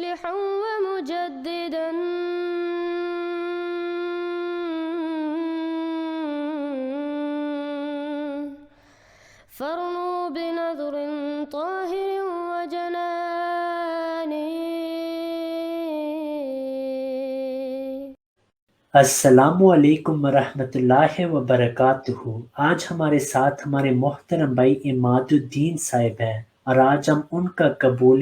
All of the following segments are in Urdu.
مصلحا ومجددا فارنوا بنظر طاهر وجنان. السلام علیکم ورحمۃ اللہ وبرکاتہ۔ آج ہمارے ساتھ ہمارے محترم بھائی عماد الدین صاحب ہیں اور آج ہم ان کا قبول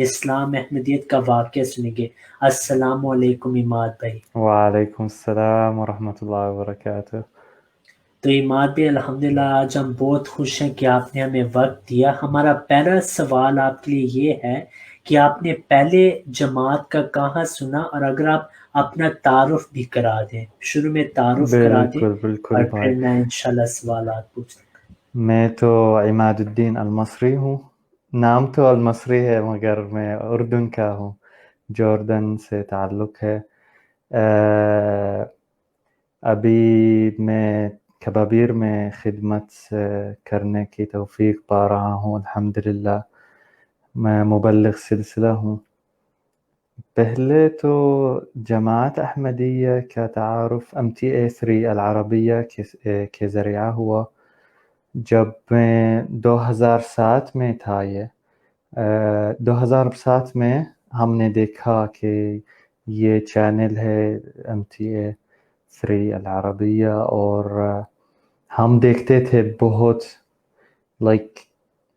اسلام احمدیت کا واقعہ سنیں گے۔ السلام علیکم عماد بھائی۔ وعلیکم السلام ورحمۃ اللہ وبرکاتہ۔ تو عماد بھائی الحمدللہ آج ہم بہت خوش ہیں کہ آپ نے ہمیں وقت دیا۔ ہمارا پہلا سوال آپ کے لیے یہ ہے کہ آپ نے پہلے جماعت کا کہاں سنا، اور اگر آپ اپنا تعارف بھی کرا دیں، شروع میں تعارف کرا دیں بالکل اور بھائی، پھر میں انشاءاللہ سوالات پوچھ لوں گا۔ میں تو عماد الدین المصری ہوں۔ نام تو المصری ہے مگر میں اردن کا ہوں، جوردن سے تعلق ہے۔ ابھی میں کبابیر میں خدمت کرنے کی توفیق پا رہا ہوں الحمدللہ۔ میں مبلغ سلسلہ ہوں۔ پہلے تو جماعت احمدیہ کا تعارف MTA3 العربیہ کے ذریعہ ہوا جب میں 2007 میں تھا۔ یہ 2007 میں ہم نے دیکھا کہ یہ چینل ہے MTA3 العربیہ، اور ہم دیکھتے تھے بہت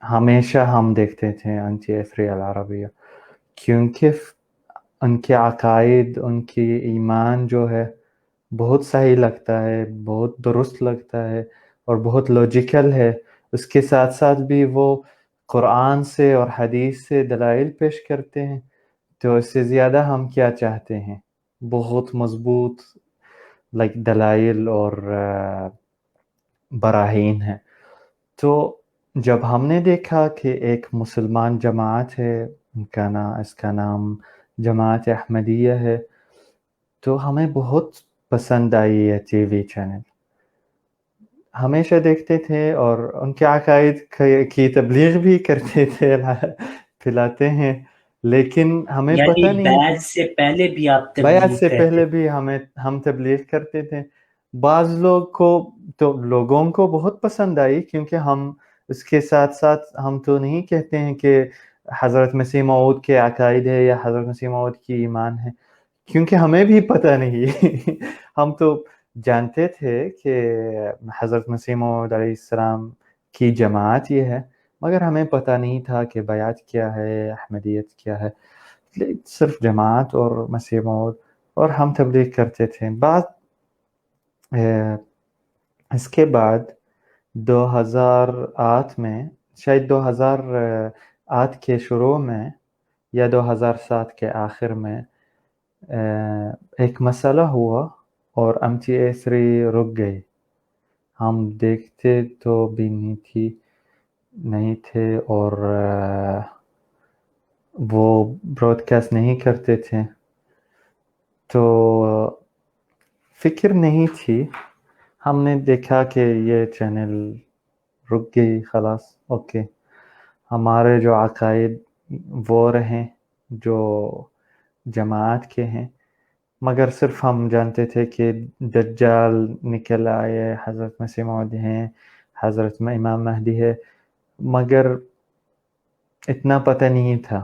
ہمیشہ ہم دیکھتے تھے MTA3 العربیہ، کیونکہ ان کے عقائد، ان کی ایمان جو ہے بہت صحیح لگتا ہے، بہت درست لگتا ہے اور بہت لوجیکل ہے۔ اس کے ساتھ ساتھ بھی وہ قرآن سے اور حدیث سے دلائل پیش کرتے ہیں، تو اس سے زیادہ ہم کیا چاہتے ہیں؟ بہت مضبوط دلائل اور براہین ہیں۔ تو جب ہم نے دیکھا کہ ایک مسلمان جماعت ہے، اس کا نام جماعت احمدیہ ہے، تو ہمیں بہت پسند آئی یہ ٹی وی چینل۔ ہمیشہ دیکھتے تھے اور ان کے عقائد کی تبلیغ بھی کرتے تھے، پھیلاتے ہیں، لیکن ہمیں یعنی پتہ نہیں بیعت سے پہلے بھی آپ بیعت تبلیغ سے کرتے پہلے بھی ہم تبلیغ کرتے تھے۔ بعض لوگوں کو بہت پسند آئی، کیونکہ ہم اس کے ساتھ ساتھ ہم تو نہیں کہتے ہیں کہ حضرت مسیح موعود کے عقائد ہے یا حضرت مسیح موعود کی ایمان ہے، کیونکہ ہمیں بھی پتہ نہیں۔ ہم تو جانتے تھے کہ حضرت مسیح موعود علیہ السلام کی جماعت یہ ہے، مگر ہمیں پتہ نہیں تھا کہ بیعت کیا ہے، احمدیت کیا ہے۔ صرف جماعت اور مسیح موعود، اور ہم تبلیغ کرتے تھے۔ اس کے بعد 2008 میں، شاید 2008 کے شروع میں یا 2007 کے آخر میں ایک مسئلہ ہوا اور MTA3 رک گئی۔ ہم دیکھتے تو بھی نہیں تھے اور وہ براڈ کاسٹ نہیں کرتے تھے، تو فکر نہیں تھی۔ ہم نے دیکھا کہ یہ چینل رک گئی، خلاص اوکے، ہمارے جو عقائد وہ رہیں جو جماعت کے ہیں، مگر صرف ہم جانتے تھے کہ دجال نکل آئے، حضرت مسیح موعود ہیں، حضرت امام مہدی ہے، مگر اتنا پتہ نہیں تھا۔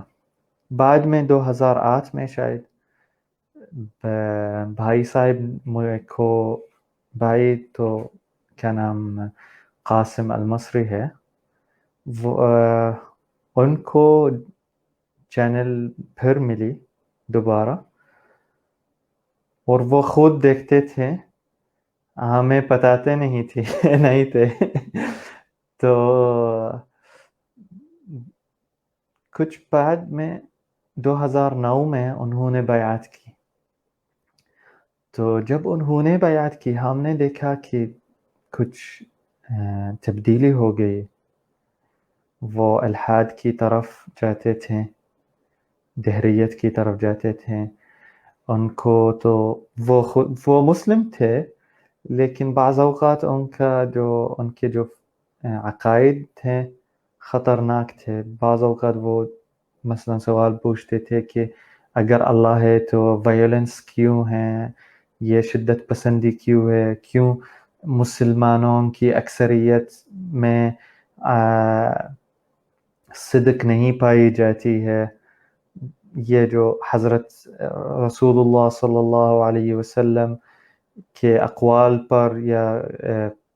بعد میں 2008 میں شاید بھائی صاحب کو، بھائی تو کیا نام قاسم المصری ہے، وہ ان کو چینل پھر ملی دوبارہ، اور وہ خود دیکھتے تھے، ہمیں بتاتے نہیں تھے۔ تو کچھ بعد میں 2009 میں انہوں نے بیعت کی۔ تو جب انہوں نے بیعت کی، ہم نے دیکھا کہ کچھ تبدیلی ہو گئی۔ وہ الحاد کی طرف جاتے تھے، دہریت کی طرف جاتے تھے۔ ان کو تو وہ مسلم تھے، لیکن بعض اوقات ان کے جو عقائد تھے خطرناک تھے۔ بعض اوقات وہ مثلا سوال پوچھتے تھے کہ اگر اللہ ہے تو وائلنس کیوں ہے، یہ شدت پسندی کیوں ہے، کیوں مسلمانوں کی اکثریت میں صدق نہیں پائی جاتی ہے. یہ جو حضرت رسول اللہ صلی اللہ علیہ وسلم کے اقوال پر یا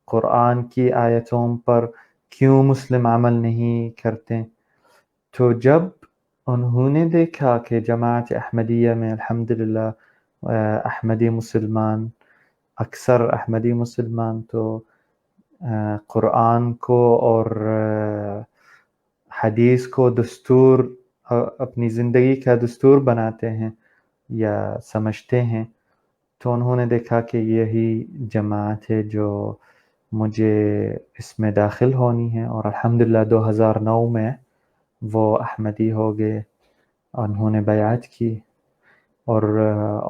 قرآن کی آیتوں پر کیوں مسلم عمل نہیں کرتے. تو جب انہوں نے دیکھا کہ جماعت احمدیہ میں الحمدللہ احمدی مسلمان، اکثر احمدی مسلمان تو قرآن کو اور حدیث کو دستور، اپنی زندگی کا دستور بناتے ہیں یا سمجھتے ہیں، تو انہوں نے دیکھا کہ یہی جماعت ہے جو مجھے اس میں داخل ہونی ہے. اور الحمدللہ 2009 میں وہ احمدی ہو گئے، انہوں نے بیعت کی. اور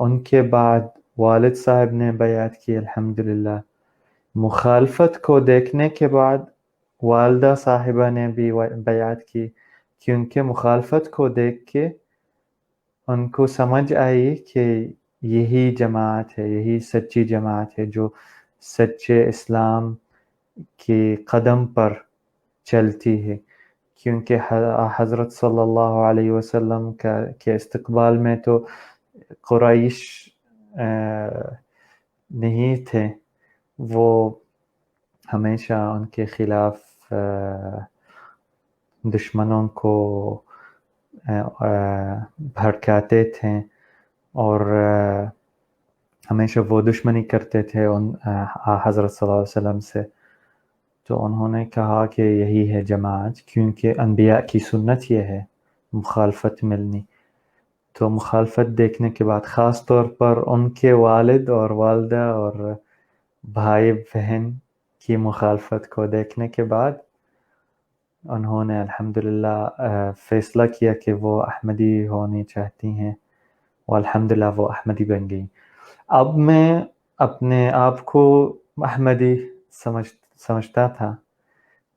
ان کے بعد والد صاحب نے بیعت کی الحمدللہ. مخالفت کو دیکھنے کے بعد والدہ صاحبہ نے بھی بیعت کی، کیونکہ مخالفت کو دیکھ کے ان کو سمجھ آئی کہ یہی جماعت ہے، یہی سچی جماعت ہے جو سچے اسلام کے قدم پر چلتی ہے. کیونکہ حضرت صلی اللہ علیہ وسلم کے استقبال میں تو قریش نہیں تھے، وہ ہمیشہ ان کے خلاف دشمنوں کو بھڑکاتے تھے اور ہمیشہ وہ دشمنی کرتے تھے ان حضرت صلی اللہ علیہ وسلم سے. تو انہوں نے کہا کہ یہی ہے جماعت، کیونکہ انبیاء کی سنت یہ ہے مخالفت ملنی. تو مخالفت دیکھنے کے بعد خاص طور پر ان کے والد اور والدہ اور بھائی بہن کی مخالفت کو دیکھنے کے بعد انہوں نے الحمدللہ فیصلہ کیا کہ وہ احمدی ہونی چاہتی ہیں، والحمدللہ وہ احمدی بن گئی. اب میں اپنے آپ کو احمدی سمجھتا تھا،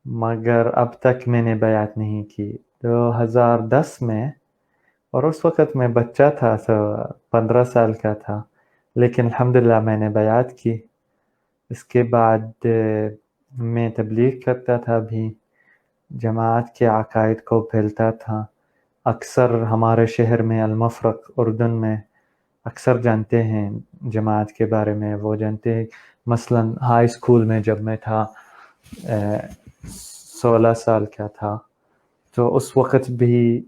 مگر اب تک میں نے بیعت نہیں کی. 2010 میں، اور اس وقت میں بچہ تھا، 15 سال کا تھا، لیکن الحمدللہ میں نے بیعت کی. اس کے بعد میں تبلیغ کرتا تھا، بھی جماعت کے عقائد کو پھیلتا تھا. اکثر ہمارے شہر میں المفرق اردن میں اکثر جانتے ہیں جماعت کے بارے میں، وہ جانتے ہیں. مثلا ہائی اسکول میں جب میں تھا 16 سال کا تھا، تو اس وقت بھی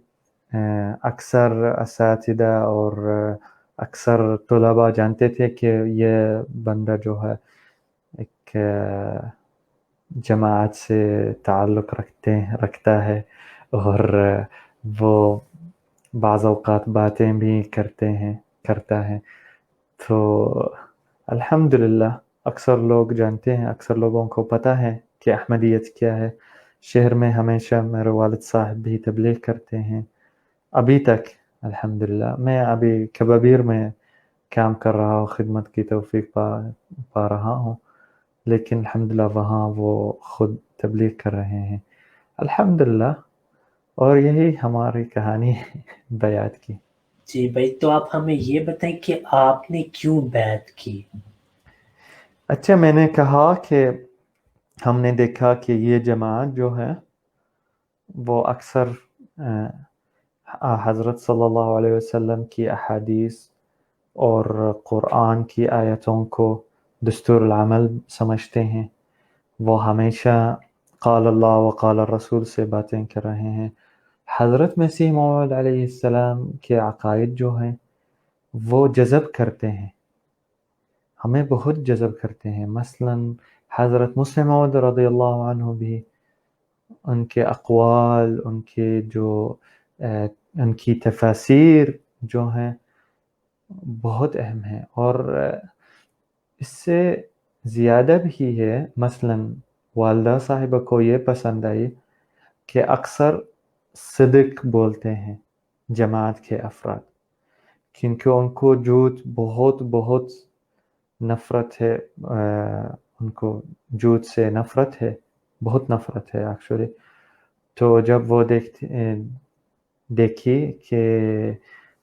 اکثر اساتذہ اور اکثر طلباء جانتے تھے کہ یہ بندہ جو ہے ایک جماعت سے تعلق رکھتا ہے، اور وہ بعض اوقات باتیں بھی کرتا ہے. تو الحمدللہ اکثر لوگ جانتے ہیں، اکثر لوگوں کو پتہ ہے کہ احمدیت کیا ہے. شہر میں ہمیشہ میرے والد صاحب بھی تبلیغ کرتے ہیں ابھی تک الحمدللہ. میں ابھی کبابیر میں کام کر رہا ہوں، خدمت کی توفیق پا رہا ہوں، لیکن الحمدللہ وہاں وہ خود تبلیغ کر رہے ہیں الحمدللہ. اور یہی ہماری کہانی ہے بیعت کی. جی بھائی، تو آپ ہمیں یہ بتائیں کہ آپ نے کیوں بیعت کی؟ اچھا، میں نے کہا کہ ہم نے دیکھا کہ یہ جماعت جو ہے وہ اکثر حضرت صلی اللہ علیہ وسلم کی احادیث اور قرآن کی آیتوں کو دستور العمل سمجھتے ہیں. وہ ہمیشہ قال اللہ و قال الرسول سے باتیں کر رہے ہیں. حضرت مسیح موعود علیہ السلام کے عقائد جو ہیں وہ جذب کرتے ہیں، ہمیں بہت جذب کرتے ہیں. مثلا حضرت مسلم موعود رضی اللہ عنہ بھی، ان کے اقوال، ان کی تفاسیر جو ہیں بہت اہم ہیں. اور اس سے زیادہ بھی ہے، مثلا والدہ صاحبہ کو یہ پسند آئی کہ اکثر صدق بولتے ہیں جماعت کے افراد، کیونکہ ان کو جھوٹ بہت نفرت ہے، ان کو جھوٹ سے نفرت ہے، بہت نفرت ہے ایکچولی. تو جب وہ دیکھی کہ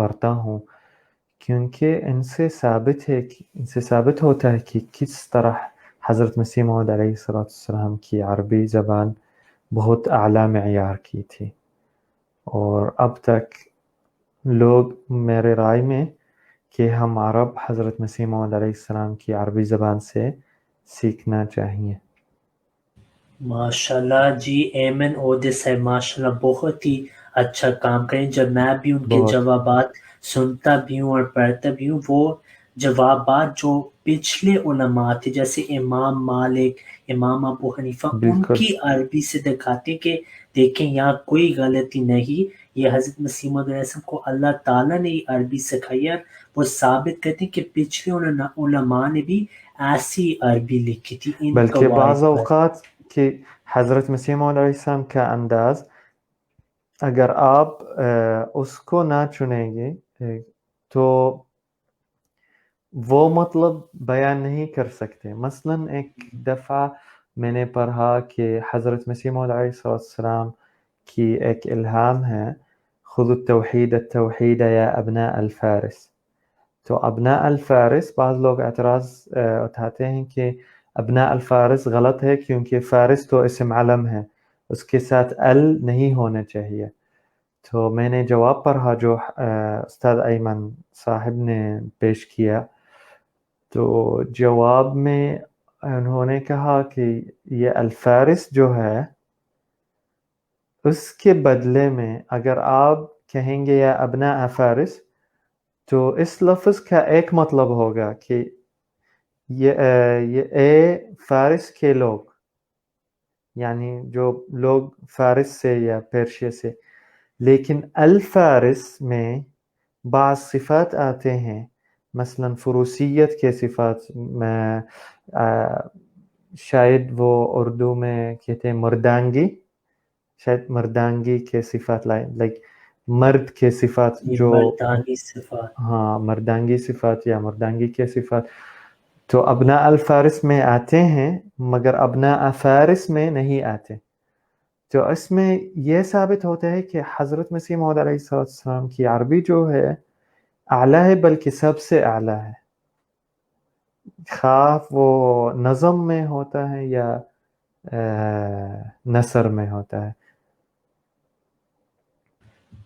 پڑھتا ہوں، کیونکہ ان سے ثابت ہوتا ہے کہ کس طرح حضرت مسیح موعود علیہ السلام کی عربی زبان بہت اعلیٰ معیار کی تھی، اور اب تک لوگ میرے رائے میں کہ ہم عرب حضرت مسیح موعود علیہ السلام کی عربی زبان سے سیکھنا چاہیے۔ ماشاءاللہ جی، ایمن عہدے صاحب ماشاءاللہ بہت ہی اچھا کام کریں۔ جب میں بھی ان کے بہت جوابات سنتا بھی ہوں اور پڑھتا بھی ہوں، وہ جوابات جو پچھلے علماء تھے جیسے امام مالک، امام ابو حنیفہ، ان بالکل کی عربی سے دکھاتے کہ دیکھیں یہاں کوئی غلطی نہیں، یہ حضرت مسیح موعود علیہ السلام کو اللہ تعالیٰ نے یہ عربی سکھائی ہے۔ وہ ثابت کرتے ہیں کہ پچھلے علماء نے بھی ایسی عربی لکھی تھی ان بلکہ بعض قواعد پر۔ اوقات کہ حضرت مسیح موعود علیہ السلام کا انداز اگر آپ اس کو نہ چنیں گے تو وہ مطلب بیان نہیں کر سکتے۔ مثلا ایک دفعہ میں نے پڑھا کہ حضرت مسیح موعود علیہ السلام کی ایک الہام ہے، خذوا التوحید التوحید یا ابناء الفارس۔ تو ابناء الفارس، بعض لوگ اعتراض اٹھاتے ہیں کہ ابناء الفارس غلط ہے کیونکہ فارس تو اسم علم ہے، اس کے ساتھ ال نہیں ہونا چاہیے۔ تو میں نے جواب پڑھا جو استاد ایمن صاحب نے پیش کیا، تو جواب میں انہوں نے کہا کہ یہ الفارس جو ہے اس کے بدلے میں اگر آپ کہیں گے یا ابناء فارس، تو اس لفظ کا ایک مطلب ہوگا کہ یہ اے فارس کے لوگ، یعنی جو لوگ فارس سے یا پیرشیا سے۔ لیکن الفارس میں بعض صفات آتے ہیں، مثلا فروسیت کے صفات میں شاید وہ اردو میں کہتے ہیں مردانگی، شاید مردانگی کے صفات لائک مرد کے صفات، یہ جو مردانی صفات۔ ہاں مردانگی صفات یا مردانگی کے صفات تو ابناء الفارس میں آتے ہیں مگر ابناء فارس میں نہیں آتے۔ تو اس میں یہ ثابت ہوتا ہے کہ حضرت مسیح موعود علیہ السلام کی عربی جو ہے اعلیٰ ہے، بلکہ سب سے اعلیٰ ہے، خواہ وہ نظم میں ہوتا ہے یا نثر میں ہوتا ہے۔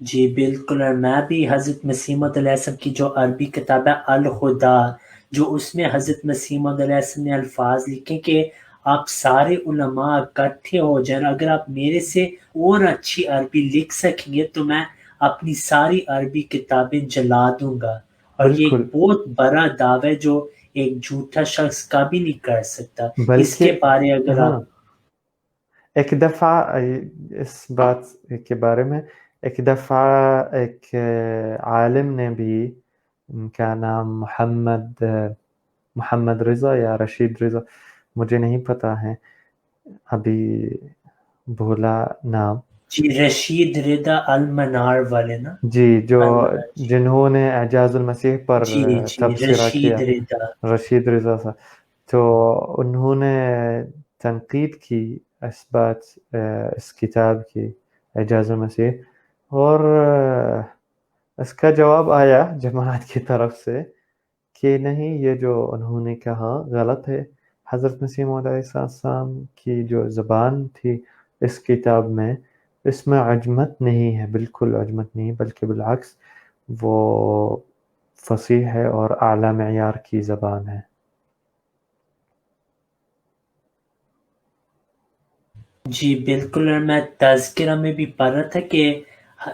جی بالکل، اور میں بھی حضرت مسیح موعود علیہ السلام کی جو عربی کتاب ہے الہدیٰ، جو اس میں حضرت مسیح موعود علیہ السلام نے الفاظ لکھے کہ آپ سارے علماء اکٹھے ہو جائیں، اگر آپ میرے سے اور اچھی عربی لکھ سکیں گے تو میں اپنی ساری عربی کتابیں جلا دوں گا، اور یہ ایک بالکل، بہت بڑا دعویٰ ہے جو ایک جھوٹا شخص کبھی نہیں کر سکتا۔ اس کے بلکہ بارے اگر ہاں آپ ایک دفعہ اس بات کے بارے میں، ایک دفعہ ایک عالم نے بھی، ان کا نام محمد رضا یا رشید رضا، مجھے نہیں پتا ہے ابھی، بھولا نام، جی رشید رضا المنار والے نا، جی، جو المنار جی جنہوں نے اعجاز المسیح پر جی جی تبصرہ کیا، رشید رضا۔ رشید رضا صاحب، تو انہوں نے تنقید کی اس اس کتاب کی اعجاز المسیح، اور اس کا جواب آیا جماعت کی طرف سے کہ نہیں، یہ جو انہوں نے کہا غلط ہے۔ حضرت مسیح موعود علیہ السلام کی جو زبان تھی اس کتاب میں، اس میں عجمت نہیں ہے، بالکل عجمت نہیں، بلکہ بالعکس وہ فصیح ہے اور اعلیٰ معیار کی زبان ہے۔ جی بالکل، اور میں تذکرہ میں بھی پڑھ رہا تھا کہ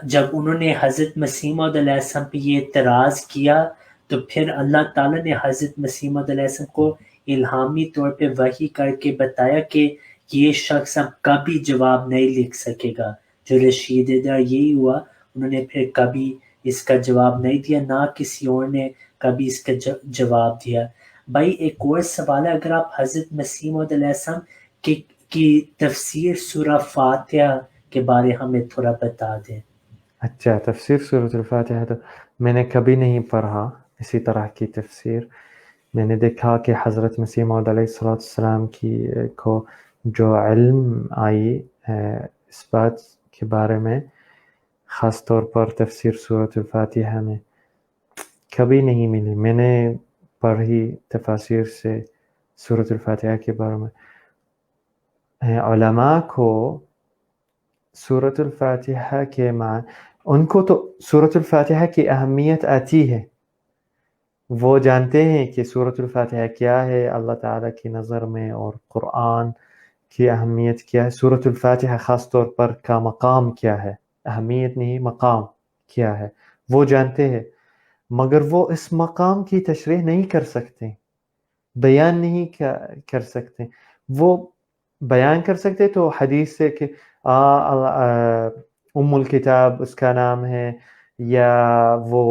جب انہوں نے حضرت مسیح موعود علیہ السلام پہ یہ اعتراض کیا تو پھر اللہ تعالیٰ نے حضرت مسیح موعود علیہ السلام کو الہامی طور پہ وحی کر کے بتایا کہ یہ شخص اب کبھی جواب نہیں لکھ سکے گا۔ جو رشید رضا، یہی ہوا، انہوں نے پھر کبھی اس کا جواب نہیں دیا، نہ کسی اور نے کبھی اس کا جواب دیا۔ بھائی ایک اور سوال ہے، اگر آپ حضرت مسیح موعود علیہ السلام کی تفسیر سورہ فاتحہ کے بارے ہمیں تھوڑا بتا دیں۔ اچھا، تفسیر سورۃ الفاتحہ تو میں نے کبھی نہیں پڑھا اسی طرح کی تفسیر۔ میں نے دیکھا کہ حضرت مسیح موعود علیہ السلام کو جو علم آئی اس بات کے بارے میں، خاص طور پر تفسیر سورۃ الفاتحہ میں، کبھی نہیں ملی. میں نے پڑھی تفاسیر سے سورۃ الفاتحہ کے بارے میں. علماء کو سورۃ الفاتحہ کے معنی، ان کو تو سورۃ الفاتحہ کی اہمیت آتی ہے، وہ جانتے ہیں کہ سورۃ الفاتحہ کیا ہے اللہ تعالیٰ کی نظر میں اور قرآن کی اہمیت کیا ہے. سورۃ الفاتحہ خاص طور پر کا مقام کیا ہے، اہمیت نہیں مقام کیا ہے، وہ جانتے ہیں، مگر وہ اس مقام کی تشریح نہیں کر سکتے، بیان نہیں کر سکتے. وہ بیان کر سکتے تو حدیث سے کہ ام الکتاب اس کا نام ہے، یا وہ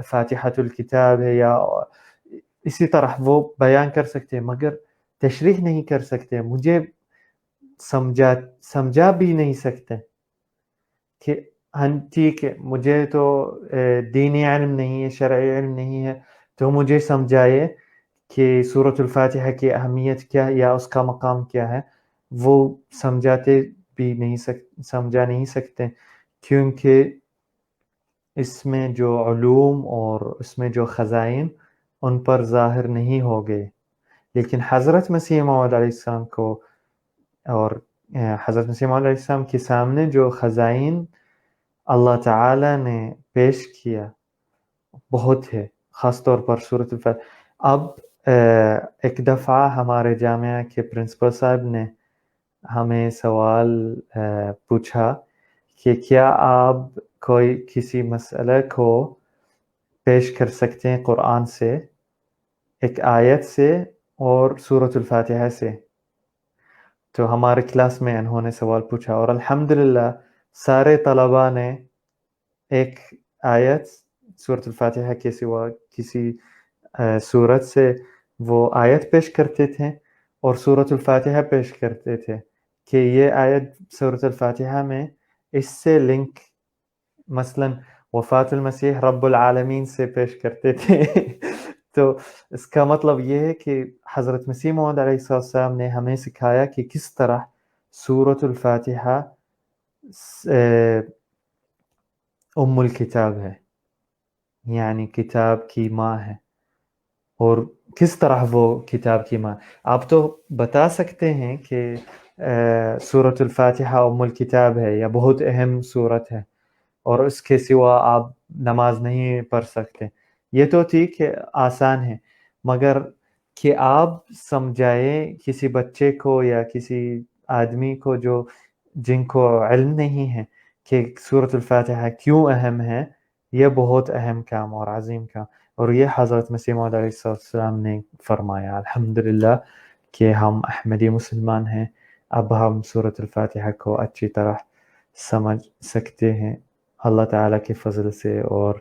فاتحۃ الکتاب ہے، یا اسی طرح وہ بیان کر سکتے، مگر تشریح نہیں کر سکتے. مجھے سمجھا بھی نہیں سکتے کہ ہاں ٹھیک ہے، مجھے تو دینی علم نہیں ہے، شرعی علم نہیں ہے، تو مجھے سمجھائے کہ سورۃ الفاتحہ کی اہمیت کیا ہے یا اس کا مقام کیا ہے. وہ سمجھا نہیں سکتے، کیونکہ اس میں جو علوم اور اس میں جو خزائن ان پر ظاہر نہیں ہو گئے. لیکن حضرت مسیح موعود علیہ السلام کو اور حضرت مسیح موعود علیہ السلام کے سامنے جو خزائن اللہ تعالیٰ نے پیش کیا بہت ہے، خاص طور پر سورۃ الفاتحہ. اب ایک دفعہ ہمارے جامعہ کے پرنسپل صاحب نے ہمیں سوال پوچھا کہ کیا آپ کوئی کسی مسئلے کو پیش کر سکتے ہیں قرآن سے، ایک آیت سے اور سورۃ الفاتحہ سے. تو ہمارے کلاس میں انہوں نے سوال پوچھا اور الحمدللہ سارے طلباء نے ایک آیت سورۃ الفاتحہ کے سوا کسی سورت سے وہ آیت پیش کرتے تھے اور سورۃ الفاتحہ پیش کرتے تھے کہ یہ آیت سورۃ الفاتحہ میں اس سے لنک، مثلا وفات المسیح رب العالمین سے پیش کرتے تھے. تو اس کا مطلب یہ ہے کہ حضرت مسیح موعود علیہ السلام نے ہمیں سکھایا کہ کس طرح سورۃ الفاتحہ ام الکتاب ہے، یعنی کتاب کی ماں ہے. اور کس طرح وہ کتاب کی ماں، آپ تو بتا سکتے ہیں کہ سورۃ الفاتحہ ام الکتاب ہے یا بہت اہم سورت ہے اور اس کے سوا آپ نماز نہیں پڑھ سکتے، یہ تو ٹھیک ہے، آسان ہے، مگر کہ آپ سمجھائیں کسی بچے کو یا کسی آدمی کو جن کو علم نہیں ہے کہ سورۃ الفاتحہ کیوں اہم ہے، یہ بہت اہم کام اور عظیم کام. اور یہ حضرت مسیح موعود علیہ السلام نے فرمایا. الحمدللہ کہ ہم احمدی مسلمان ہیں، اب ہم سورۃ الفاتحہ کو اچھی طرح سمجھ سکتے ہیں اللہ تعالیٰ کے فضل سے اور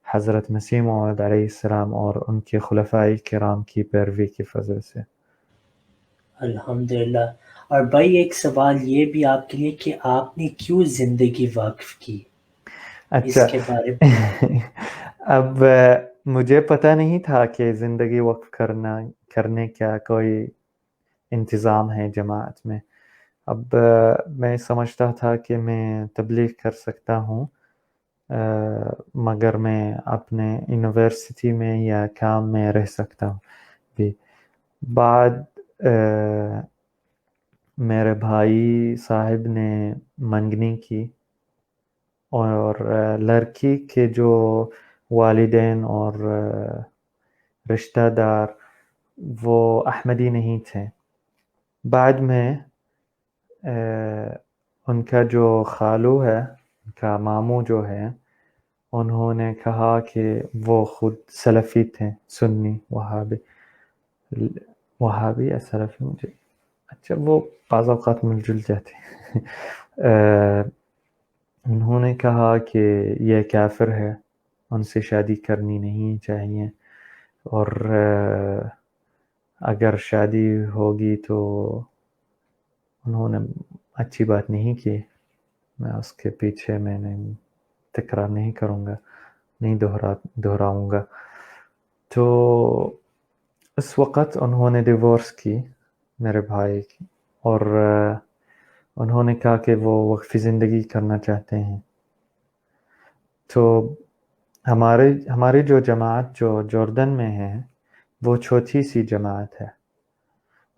حضرت مسیح موعود علیہ السلام اور ان کے خلفائے کرام کی پیروی کی فضل سے. الحمدللہ. اور بھائی ایک سوال یہ بھی آپ کے لیے کہ آپ نے کیوں زندگی وقف کی، اچھا اس کے بارے میں. اب مجھے پتہ نہیں تھا کہ زندگی وقف کرنے کا کوئی انتظام ہے جماعت میں. اب میں سمجھتا تھا کہ میں تبلیغ کر سکتا ہوں، مگر میں اپنے یونیورسٹی میں یا کام میں رہ سکتا ہوں بھی. بعد میرے بھائی صاحب نے منگنی کی اور لڑکی کے جو والدین اور رشتہ دار وہ احمدی نہیں تھے. بعد میں ان کا جو خالو ہے، ان کا ماموں جو ہے، انہوں نے کہا کہ وہ خود سلفی تھے، سنی وہابی یا سلفی، مجھے اچھا وہ بعض اوقات مل جل جاتے ہیں. انہوں نے کہا کہ یہ کافر ہے، ان سے شادی کرنی نہیں چاہیے، اور اگر شادی ہوگی تو انہوں نے اچھی بات نہیں کی. میں اس کے پیچھے میں نے تکرار نہیں کروں گا، نہیں دہراؤں گا. تو اس وقت انہوں نے ڈیورس کی میرے بھائی کی، اور انہوں نے کہا کہ وہ وقفی زندگی کرنا چاہتے ہیں. تو ہماری جو جماعت جو جوردن میں ہے وہ چھوٹی سی جماعت ہے.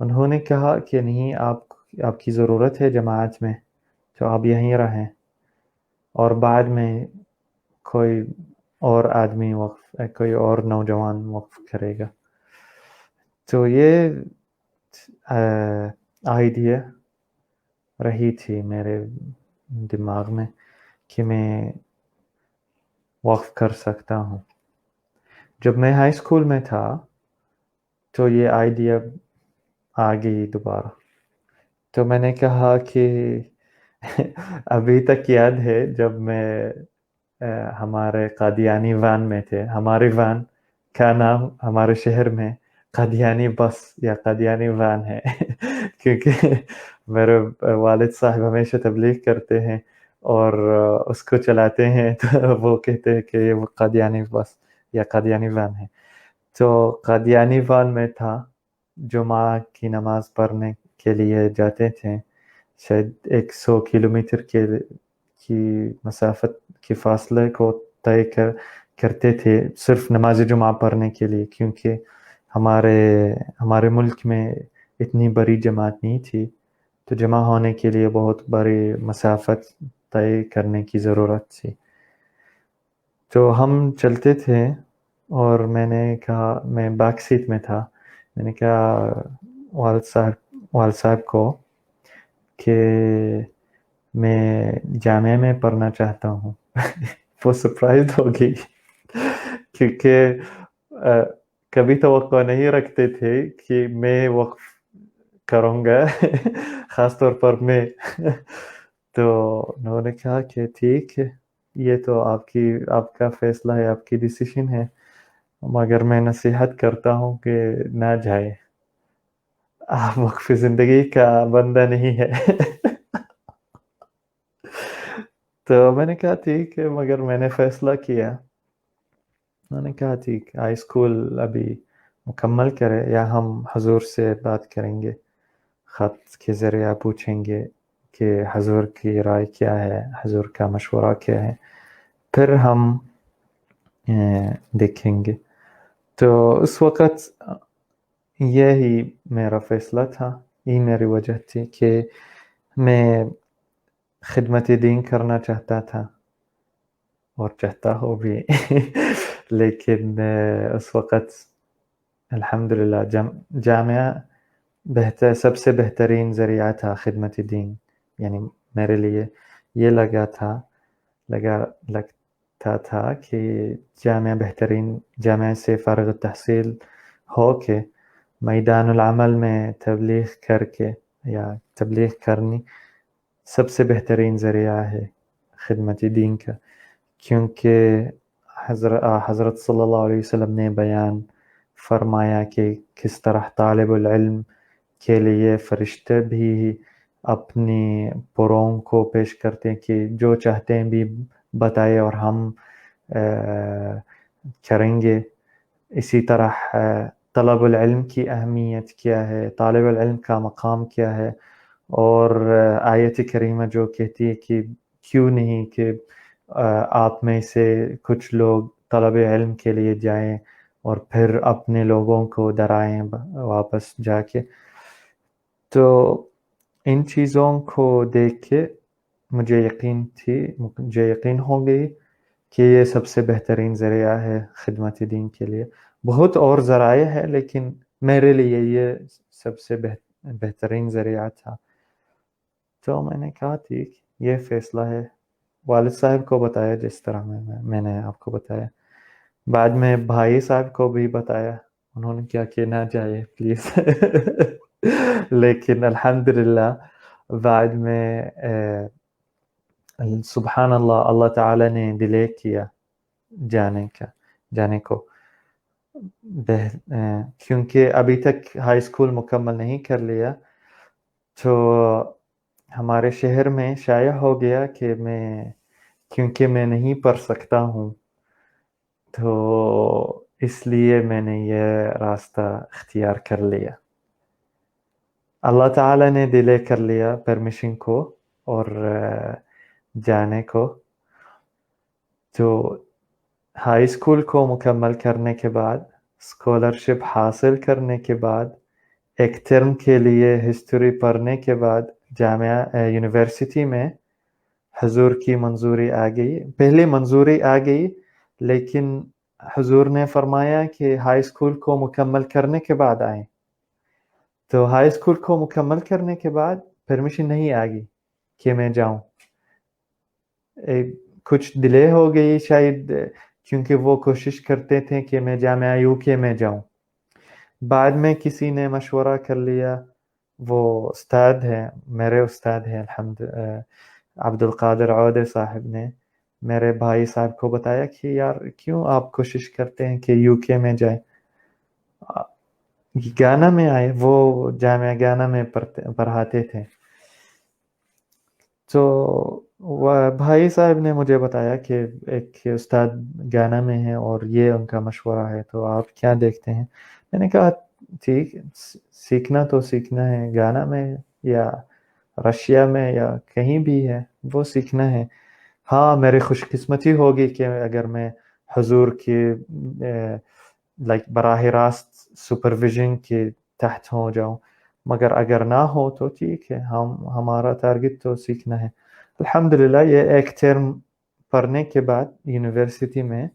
انہوں نے کہا کہ نہیں، آپ کی ضرورت ہے جماعت میں تو آپ یہیں رہیں، اور بعد میں کوئی اور آدمی کوئی اور نوجوان وقف کرے گا. تو یہ آئیڈیا رہی تھی میرے دماغ میں کہ میں وقف کر سکتا ہوں. جب میں ہائی اسکول میں تھا تو یہ آئیڈیا آ گئی دوبارہ. تو میں نے کہا کہ ابھی تک یاد ہے جب میں ہمارے قادیانی وان میں تھے. ہماری وان کا نام ہمارے شہر میں قادیانی بس یا قادیانی وان ہے کیونکہ میرے والد صاحب ہمیشہ تبلیغ کرتے ہیں اور اس کو چلاتے ہیں تو وہ کہتے ہیں کہ وہ قادیانی بس یا قادیانی وان ہے. تو قادیانی وان میں تھا، جمعہ کی نماز پڑھنے کے لیے جاتے تھے. شاید 100 کلومیٹر کی مسافت کے فاصلے کو طے کرتے تھے صرف نماز جمعہ پڑھنے کے لیے، کیونکہ ہمارے ملک میں اتنی بڑی جماعت نہیں تھی تو جمع ہونے کے لیے بہت بڑی مسافت طے کرنے کی ضرورت تھی. تو ہم چلتے تھے اور میں نے کہا، میں بیک سیٹ میں تھا، میں نے کہا والد صاحب کو کہ میں جامعہ میں پڑھنا چاہتا ہوں. وہ سرپرائز ہو گئی کیونکہ کبھی توقع نہیں رکھتے تھے کہ میں وقف کروں گا خاص طور پر میں. تو انہوں نے کہا کہ ٹھیک ہے، یہ تو آپ کا فیصلہ ہے، آپ کی ڈیسیشن ہے، مگر میں نصیحت کرتا ہوں کہ نہ جائے، آپ وقف زندگی کا بندہ نہیں ہے. تو میں نے کہا ٹھیک ہے، مگر میں نے فیصلہ کیا. انہوں نے کہا ٹھیک، ہائی اسکول ابھی مکمل کرے یا ہم حضور سے بات کریں گے، خط کے ذریعہ پوچھیں گے کہ حضور کی رائے کیا ہے، حضور کا مشورہ کیا ہے، پھر ہم دیکھیں گے. تو اس وقت یہی میرا فیصلہ تھا، یہ میری وجہ تھی کہ میں خدمت دین کرنا چاہتا تھا اور چاہتا ہوں بھی. لیکن اس وقت الحمدللہ جامعہ سب سے بہترین ذریعہ تھا خدمت دین. یعنی میرے لیے یہ لگتا تھا کہ جامعہ سے فارغ التحصیل ہو کے میدان العمل میں تبلیغ کر کے یا تبلیغ کرنی سب سے بہترین ذریعہ ہے خدمت دین کا. کیونکہ حضرت صلی اللہ علیہ وسلم نے بیان فرمایا کہ کس طرح طالب العلم کے لیے فرشتے بھی اپنی پروں کو پیش کرتے ہیں کہ جو چاہتے ہیں بھی بتائے اور ہم کریں گے. اسی طرح طلب العلم کی اہمیت کیا ہے، طالب العلم کا مقام کیا ہے، اور آیت کریمہ جو کہتی ہے کہ کیوں نہیں کہ آپ میں سے کچھ لوگ طلب علم کے لیے جائیں اور پھر اپنے لوگوں کو ڈرائیں واپس جا کے. تو ان چیزوں کو دیکھ کے مجھے یقین ہو گئی کہ یہ سب سے بہترین ذریعہ ہے خدمت دین کے لیے. بہت اور ذرائع ہے لیکن میرے لیے یہ سب سے بہترین ذریعہ تھا. تو میں نے کہا ٹھیک، یہ فیصلہ ہے. والد صاحب کو بتایا جس طرح میں نے آپ کو بتایا. بعد میں بھائی صاحب کو بھی بتایا، انہوں نے کیا کہ نہ جائے پلیز. لیکن الحمدللہ بعد میں سبحان اللہ تعالی نے ڈیلے کیا جانے کو، کیونکہ ابھی تک ہائی اسکول مکمل نہیں کر لیا. تو ہمارے شہر میں شائع ہو گیا کہ کیونکہ میں نہیں پڑھ سکتا ہوں تو اس لیے میں نے یہ راستہ اختیار کر لیا. اللہ تعالی نے ڈیلے کر لیا پرمیشن کو اور جانے کو. تو ہائی اسکول کو مکمل کرنے کے بعد اسکالرشپ حاصل کرنے کے بعد ایک ٹرم کے لیے ہسٹری پڑھنے کے بعد جامعہ یونیورسٹی میں حضور کی منظوری آ گئی. پہلے منظوری آ گئی لیکن حضور نے فرمایا کہ ہائی اسکول کو مکمل کرنے کے بعد آئیں. تو ہائی اسکول کو مکمل کرنے کے بعد پرمیشن نہیں آ گئی کہ میں جاؤں. کچھ ڈیلے ہو گئی شاید کیونکہ وہ کوشش کرتے تھے کہ میں جامعہ یو کے میں جاؤں. بعد میں کسی نے مشورہ کر لیا، وہ استاد ہیں، میرے استاد ہیں الحمد عبد القادر عودے صاحب نے میرے بھائی صاحب کو بتایا کہ یار کیوں آپ کوشش کرتے ہیں کہ یو کے میں جائیں. گانا میں آئے، وہ جامعہ گانا میں پڑھاتے تھے. تو بھائی صاحب نے مجھے بتایا کہ ایک استاد گانا میں ہے اور یہ ان کا مشورہ ہے، تو آپ کیا دیکھتے ہیں؟ میں نے کہا ٹھیک، سیکھنا تو سیکھنا ہے، گانا میں یا رشیا میں یا کہیں بھی ہے وہ سیکھنا ہے. ہاں میری خوش قسمتی ہوگی کہ اگر میں حضور کی لائک براہ راست سپرویژن کے تحت ہو جاؤں، مگر اگر نہ ہو تو ٹھیک ہے، ہمارا ٹارگٹ تو سیکھنا ہے. الحمدللہ یہ ایک ٹرم پڑھنے کے بعد یونیورسٹی میں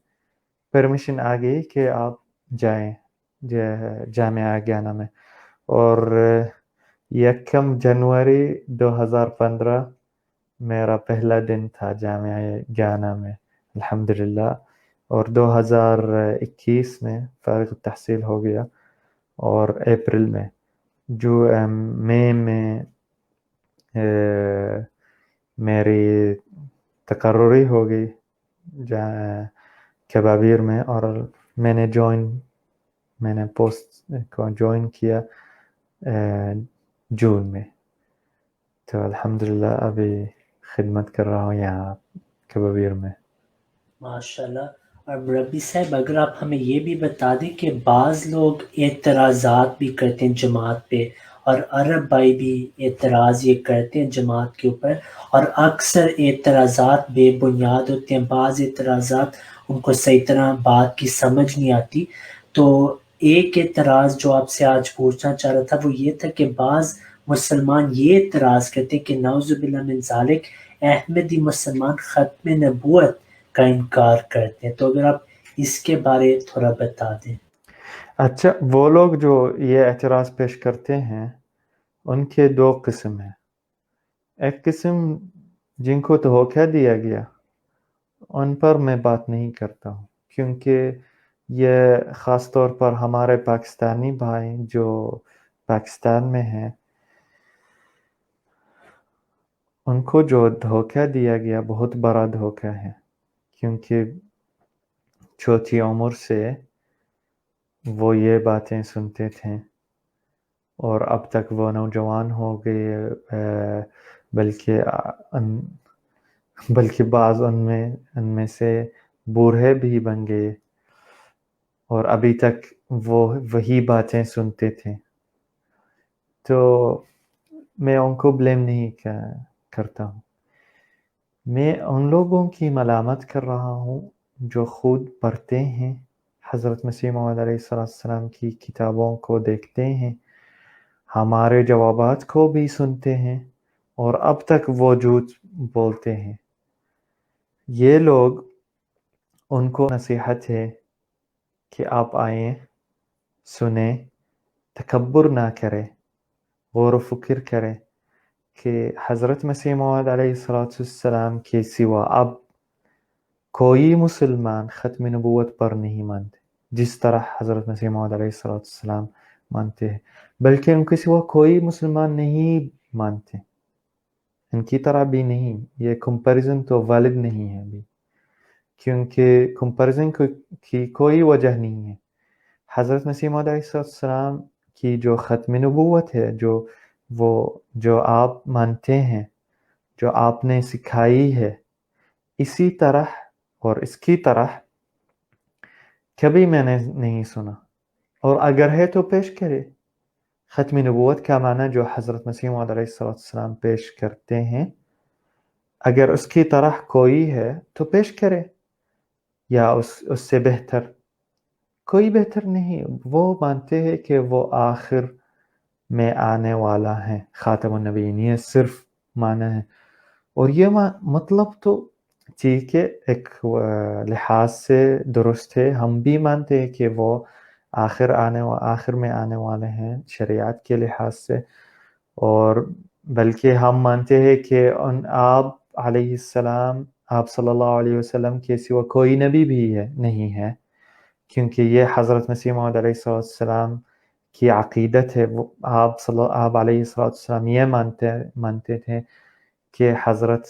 پرمیشن آ گئی کہ آپ جائیں جامعہ گانا میں. اور 1 جنوری 2015 میرا پہلا دن تھا جامعہ گانا میں الحمدللہ. اور 2021 میں فارغ التحصیل ہو گیا، اور اپریل میں مئی میں میری تقرری ہو گئی کبابیر میں، اور میں نے پوسٹ کو جوائن کیا جون میں. تو الحمدللہ ابھی خدمت کر رہا ہوں یہاں کبابیر میں. ماشاءاللہ. اور مربی صاحب اگر آپ ہمیں یہ بھی بتا دیں کہ بعض لوگ اعتراضات بھی کرتے ہیں جماعت پہ، اور عرب بھائی بھی اعتراض یہ کرتے ہیں جماعت کے اوپر، اور اکثر اعتراضات بے بنیاد ہوتے ہیں، بعض اعتراضات ان کو صحیح طرح بات کی سمجھ نہیں آتی. تو ایک اعتراض جو آپ سے آج پوچھنا چاہ رہا تھا وہ یہ تھا کہ بعض مسلمان یہ اعتراض کرتے ہیں کہ نعوذ باللہ من ذالک احمدی مسلمان ختم نبوت کا انکار کرتے ہیں. تو اگر آپ اس کے بارے تھوڑا بتا دیں. اچھا، وہ لوگ جو یہ اعتراض پیش کرتے ہیں ان کے 2 قسم ہیں. ایک قسم جن کو دھوکہ دیا گیا، ان پر میں بات نہیں کرتا ہوں، کیونکہ یہ خاص طور پر ہمارے پاکستانی بھائی جو پاکستان میں ہیں، ان کو جو دھوکہ دیا گیا بہت بڑا دھوکہ ہے. کیونکہ چھوٹی عمر سے وہ یہ باتیں سنتے تھے اور اب تک وہ نوجوان ہو گئے، بلکہ بعض ان میں سے بوڑھے بھی بن گئے، اور ابھی تک وہ وہی باتیں سنتے تھے. تو میں ان کو بلیم نہیں کرتا ہوں، میں ان لوگوں کی ملامت کر رہا ہوں جو خود پڑھتے ہیں، حضرت مسیح موعود علیہ السلام کی کتابوں کو دیکھتے ہیں، ہمارے جوابات کو بھی سنتے ہیں، اور اب تک وہ جھوٹ بولتے ہیں. یہ لوگ، ان کو نصیحت ہے کہ آپ آئیں، سنیں، تکبر نہ کریں، غور و فکر کریں کہ حضرت مسیح موعود علیہ السلام کے سوا اب کوئی مسلمان ختم نبوت پر نہیں مانتے جس طرح حضرت مسیح موعود علیہ السلام مانتے ہیں، بلکہ ان کے سوا کوئی مسلمان نہیں مانتے، ان کی طرح بھی نہیں. یہ کمپیریزن تو والد نہیں ہے ابھی، کیونکہ کمپیریزن کی کوئی وجہ نہیں ہے. حضرت مسیح موعود علیہ السلام کی جو ختم نبوت ہے، جو آپ مانتے ہیں، جو آپ نے سکھائی ہے، اسی طرح اور اس کی طرح کبھی میں نے نہیں سنا. اور اگر ہے تو پیش کرے. ختم نبوت کا معنی جو حضرت مسیح موعود علیہ السلام پیش کرتے ہیں، اگر اس کی طرح کوئی ہے تو پیش کرے. یا اس سے بہتر کوئی بہتر نہیں. وہ مانتے ہیں کہ وہ آخر میں آنے والا ہے, خاتم النبیین, یہ صرف معنی ہے. اور یہ مطلب تو ٹھیک ہے, ایک لحاظ سے درست ہے. ہم بھی مانتے ہیں کہ وہ آخر میں آنے والے ہیں شریعت کے لحاظ سے. اور بلکہ ہم مانتے ہیں کہ آپ علیہ السلام, آپ صلی اللہ علیہ وسلم کے سوا کوئی نبی بھی نہیں ہے, کیونکہ یہ حضرت مسیح موعود علیہ السلام کی عقیدت ہے. آپ علیہ السلام یہ مانتے تھے کہ حضرت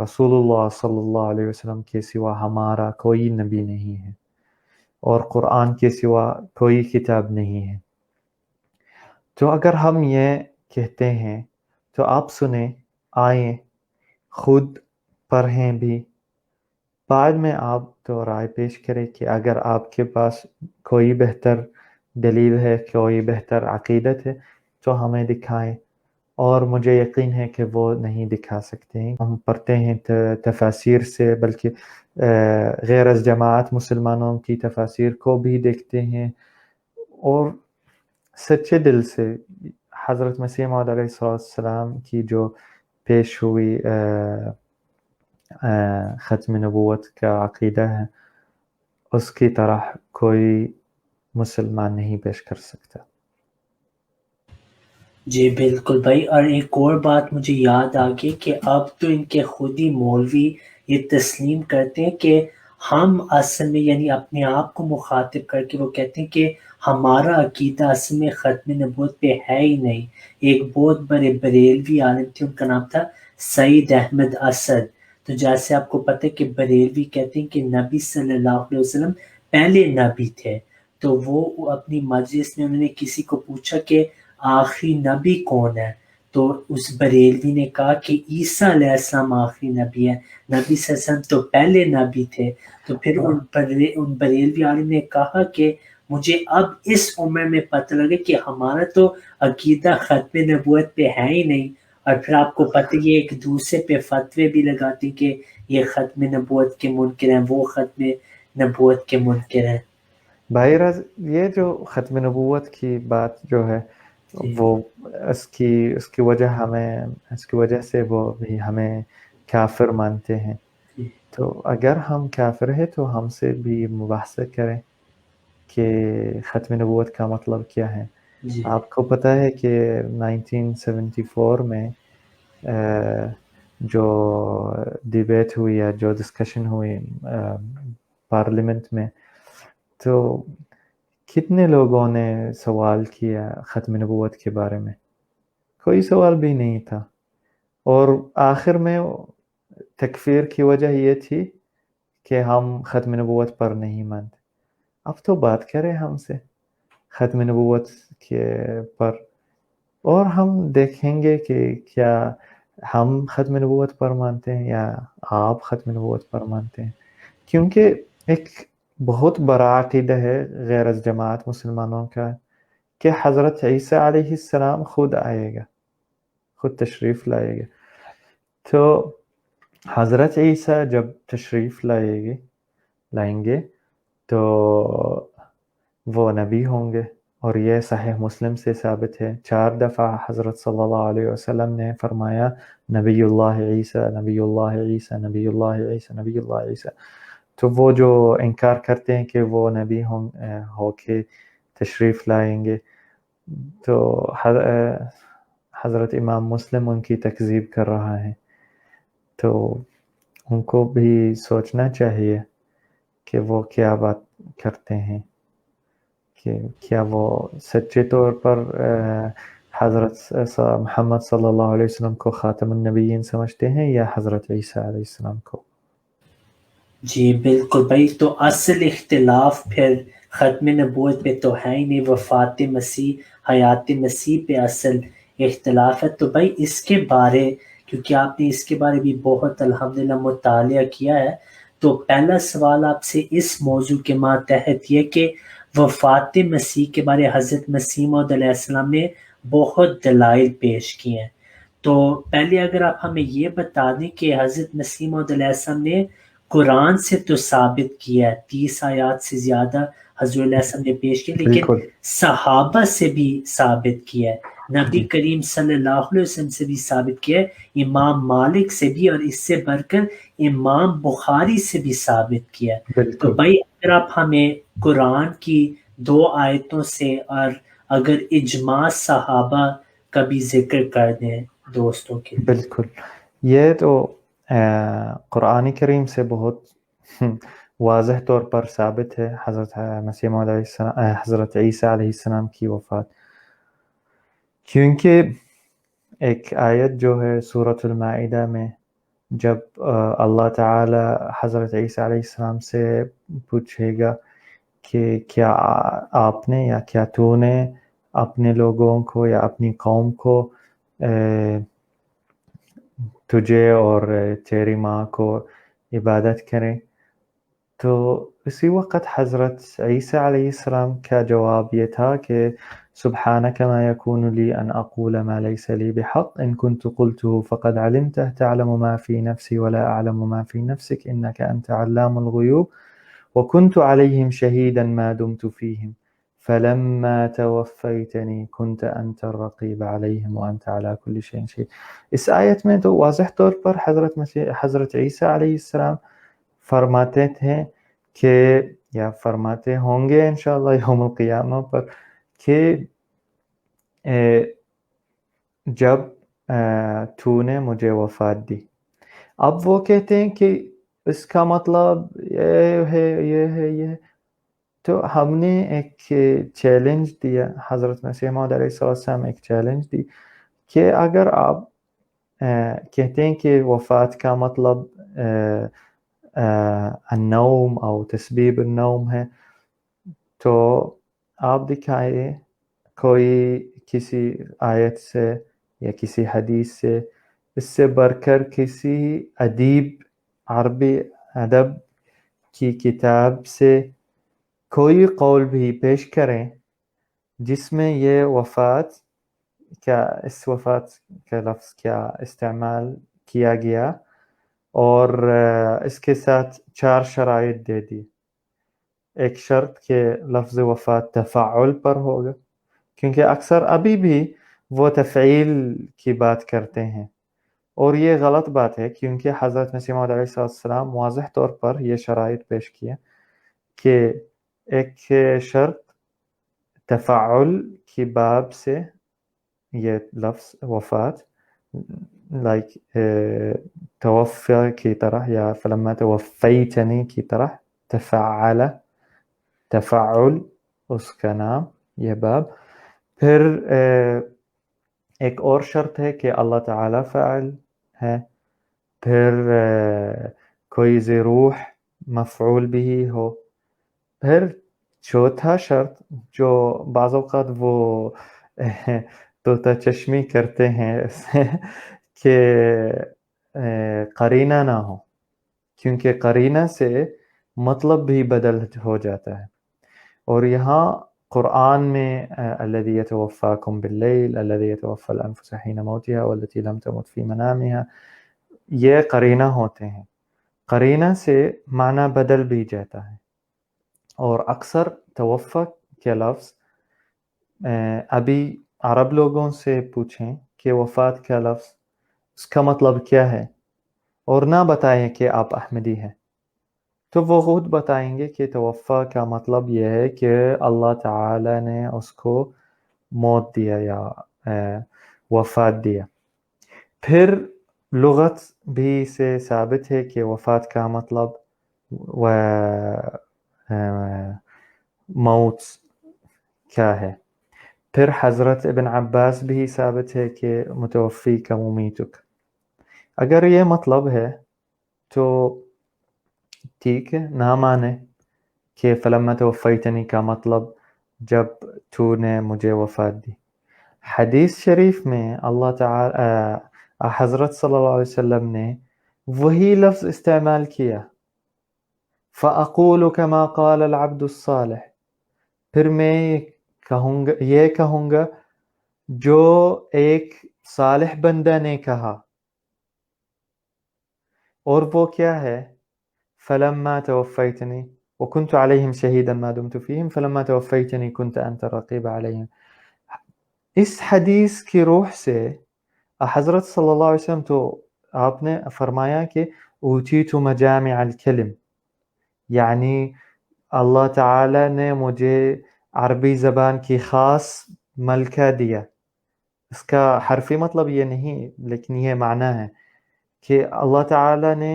رسول اللہ صلی اللہ علیہ وسلم کے سوا ہمارا کوئی نبی نہیں ہے, اور قرآن کے سوا کوئی کتاب نہیں ہے. تو اگر ہم یہ کہتے ہیں تو آپ سنیں, آئیں خود پڑھیں بھی, بعد میں آپ تو رائے پیش کریں کہ اگر آپ کے پاس کوئی بہتر دلیل ہے, کوئی بہتر عقیدت ہے تو ہمیں دکھائیں. اور مجھے یقین ہے کہ وہ نہیں دکھا سکتے ہیں. ہم پڑھتے ہیں تفاسیر سے, بلکہ غیر از جماعت مسلمانوں کی تفاسیر کو بھی دیکھتے ہیں, اور سچے دل سے حضرت مسیح موعود علیہ السلام کی جو پیش ہوئی ختم نبوت کا عقیدہ ہے, اس کی طرح کوئی مسلمان نہیں پیش کر سکتا. جی بالکل بھائی. اور ایک اور بات مجھے یاد آ گئی کہ اب تو ان کے خود ہی مولوی یہ تسلیم کرتے ہیں کہ ہم اصل میں, یعنی اپنے آپ کو مخاطب کر کے وہ کہتے ہیں کہ ہمارا عقیدہ اصل میں ختم نبوت پہ ہے ہی نہیں. ایک بہت بڑے بریلوی عالم تھے, ان کا نام تھا سعید احمد اسد. تو جیسے آپ کو پتہ ہے کہ بریلوی کہتے ہیں کہ نبی صلی اللہ علیہ وسلم پہلے نبی تھے. تو وہ اپنی مجلس میں انہوں نے کسی کو پوچھا کہ آخری نبی کون ہے, تو اس بریلوی نے کہا کہ عیسیٰ علیہ السلام آخری نبی ہے, نبی صلی اللہ علیہ وسلم تو پہلے نبی تھے. تو پھر ان بریلوی عالم نے کہا کہ مجھے اب اس عمر میں پتہ لگے کہ ہمارا تو عقیدہ ختم نبوت پہ ہے ہی نہیں. اور پھر آپ کو پتہ یہ ایک دوسرے پہ فتوے بھی لگاتے کہ یہ ختم نبوت کے منکر ہیں, وہ ختم نبوت کے منکر ہیں. بھائی راز, یہ جو ختم نبوت کی بات جو ہے جی وہ اس کی وجہ سے وہ بھی ہمیں کافر مانتے ہیں. جی تو اگر ہم کافر ہیں تو ہم سے بھی مباحثہ کریں کہ ختم نبوت کا مطلب کیا ہے. جی آپ کو پتہ ہے کہ 1974 میں جو ڈیبیٹ ہوئی یا جو ڈسکشن ہوئی پارلیمنٹ میں, تو کتنے لوگوں نے سوال کیا ختم نبوت کے بارے میں؟ کوئی سوال بھی نہیں تھا. اور آخر میں تکفیر کی وجہ یہ تھی کہ ہم ختم نبوت پر نہیں مانتے. اب تو بات کریں ہم سے ختم نبوت کے پر, اور ہم دیکھیں گے کہ کیا ہم ختم نبوت پر مانتے ہیں یا آپ ختم نبوت پر مانتے ہیں. کیونکہ ایک بہت بڑا عقیدہ ہے غیر از جماعت مسلمانوں کا کہ حضرت عیسیٰ علیہ السلام خود آئے گا, خود تشریف لائے گا. تو حضرت عیسیٰ جب تشریف لائیں گے تو وہ نبی ہوں گے, اور یہ صحیح مسلم سے ثابت ہے. 4 دفعہ حضرت صلی اللہ علیہ وسلم نے فرمایا نبی اللہ عیسیٰ, نبی اللہ عیسیٰ, نبی اللہ عیسیٰ, نبی اللہ عیسیٰ. تو وہ جو انکار کرتے ہیں کہ وہ نبی ہو کے تشریف لائیں گے, تو حضرت امام مسلم ان کی تکذیب کر رہا ہے. تو ان کو بھی سوچنا چاہیے کہ وہ کیا بات کرتے ہیں, کہ کیا وہ سچے طور پر حضرت محمد صلی اللہ علیہ وسلم کو خاتم النبیین سمجھتے ہیں یا حضرت عیسیٰ علیہ السلام کو. جی بالکل بھائی. تو اصل اختلاف پھر ختم نبوت پہ تو ہے ہی نہیں, وفات مسیح, حیات مسیح پہ اصل اختلاف ہے. تو بھائی اس کے بارے, کیونکہ آپ نے اس کے بارے بھی بہت الحمدللہ مطالعہ کیا ہے, تو پہلا سوال آپ سے اس موضوع کے ماتحت یہ کہ وفات مسیح کے بارے حضرت مسیح موعود علیہ السلام نے بہت دلائل پیش کیے ہیں. تو پہلے اگر آپ ہمیں یہ بتا دیں کہ حضرت مسیح موعود علیہ السلام نے قرآن سے تو ثابت کیا ہے، 30 آیات سے زیادہ حضور علیہ السلام نے پیش کی، لیکن بالکل صحابہ سے بھی ثابت کیا ہے، نبی جی کریم صلی اللہ علیہ وسلم سے بھی ثابت کیا ہے، امام مالک سے بھی، اور اس سے بڑھ کر امام بخاری سے بھی ثابت کیا ہے۔ تو بالکل بھائی اگر آپ ہمیں قرآن کی 2 آیتوں سے اور اگر اجماع صحابہ کا بھی ذکر کر دیں دوستوں کے لیے۔ بالکل، یہ تو قرآن کریم سے بہت واضح طور پر ثابت ہے حضرت مسیح موعود علیہ السلام حضرت عیسیٰ علیہ السلام کی وفات، کیونکہ ایک آیت جو ہے سورۃ المائدہ میں، جب اللہ تعالی حضرت عیسیٰ علیہ السلام سے پوچھے گا کہ کیا آپ نے یا کیا تو نے اپنے لوگوں کو یا اپنی قوم کو تجھے اور تیری ماں کو عبادت کریں، تو اسی وقت حضرت عیسیٰ علیہ السلام کا جواب یہ تھا کہ سبحانك ما يكون لي أن أقول ما ليس لي بحق إن كنت قلته فقد علمته تعلم ما في نفسي ولا أعلم ما في نفسك إنك أنت علام الغيوب وكنت عليهم شهيدا ما دمت فيهم فلما توفيتني كنت أنت الرقيب عليهم وأنت على كل شيء شهيد۔ اس آیت میں تو واضح طور پر حضرت عیسیٰ علیہ السلام فرماتے تھے کہ یا فرماتے ہوں گے انشاءاللہ یوم القیامہ پر کہ جب تو نے مجھے وفات دی۔ اب وہ کہتے ہیں کہ اس کا مطلب یہ ہے یہ ہے یہ ہے، تو ہم نے ایک چیلنج دیا، حضرت مسیح موعود علیہ السلام ایک چیلنج دی کہ اگر آپ کہتے ہیں کہ وفات کا مطلب النوم او تسبیب النوم ہے، تو آپ دکھائے کوئی کسی آیت سے یا کسی حدیث سے، اس سے بڑھ کر کسی ادیب عربی ادب کی کتاب سے کوئی قول بھی پیش کریں جس میں یہ وفات کیا، اس وفات کا لفظ کیا استعمال کیا گیا، اور اس کے ساتھ 4 شرائط دے دی۔ ایک شرط کہ لفظ وفات تفاعل پر ہوگا، کیونکہ اکثر ابھی بھی وہ تفعیل کی بات کرتے ہیں، اور یہ غلط بات ہے، کیونکہ حضرت مسیح موعود علیہ السلام واضح طور پر یہ شرائط پیش کیا کہ ایک شرط تفاعل کی باب سے یہ لفظ وفات لائک توفی کی طرح یا فلما توفیتنی کی طرح تفعل، تفاعل اس کا نام، یہ باب۔ پھر ایک اور شرط ہے کہ اللہ تعالی فاعل ہے، پھر کوئی ذی روح مفعول بھی ہو، پھر چوتھا شرط جو بعض اوقات وہ طوطا چشمی کرتے ہیں کہ قرینہ نہ ہو، کیونکہ قرینہ سے مطلب بھی بدل ہو جاتا ہے، اور یہاں قرآن میں الذی یتوفاکم باللیل الذی یتوفی الانفس حین موتها والتي لم تمت فی منامها، یہ قرینہ ہوتے ہیں، قرینہ سے معنی بدل بھی جاتا ہے، اور اکثر توفی کے لفظ ابھی عرب لوگوں سے پوچھیں کہ وفات کا لفظ اس کا مطلب کیا ہے، اور نہ بتائیں کہ آپ احمدی ہیں، تو وہ خود بتائیں گے کہ توفی کا مطلب یہ ہے کہ اللہ تعالی نے اس کو موت دیا یا وفات دیا۔ پھر لغت بھی سے ثابت ہے کہ وفات کا مطلب موت کیا ہے۔ پھر حضرت ابن عباس بھی ثابت ہے کہ متوفی کا ممیتک، اگر یہ مطلب ہے تو ٹھیک ہے، نہ مانے کہ فلما توفیتنی کا مطلب جب تو نے مجھے وفات دی۔ حدیث شریف میں اللہ تعالی حضرت صلی اللہ علیہ وسلم نے وہی لفظ استعمال کیا، فَأَقُولُ كَمَا قَالَ الْعَبْدُ الصَّالِحِ، پھر میں یہ کہوں گا جو ایک صالح بندہ نے کہا، اور وہ کیا ہے؟ فلما توفيتني وكنت عليهم شهيدا ما دمت فيهم فلما توفيتني كنت أنت الرقيب عليهم. اس حدیث کی روح سے حضرت صلی اللہ علیہ وسلم تو آپ نے فرمایا کہ اوتیت مجامع الکلم، یعنی اللہ تعالی نے مجھے عربی زبان کی خاص ملکہ دیا. اس کا حرفی مطلب یہ نہیں لیکن یہ معنی ہے کہ اللہ تعالی نے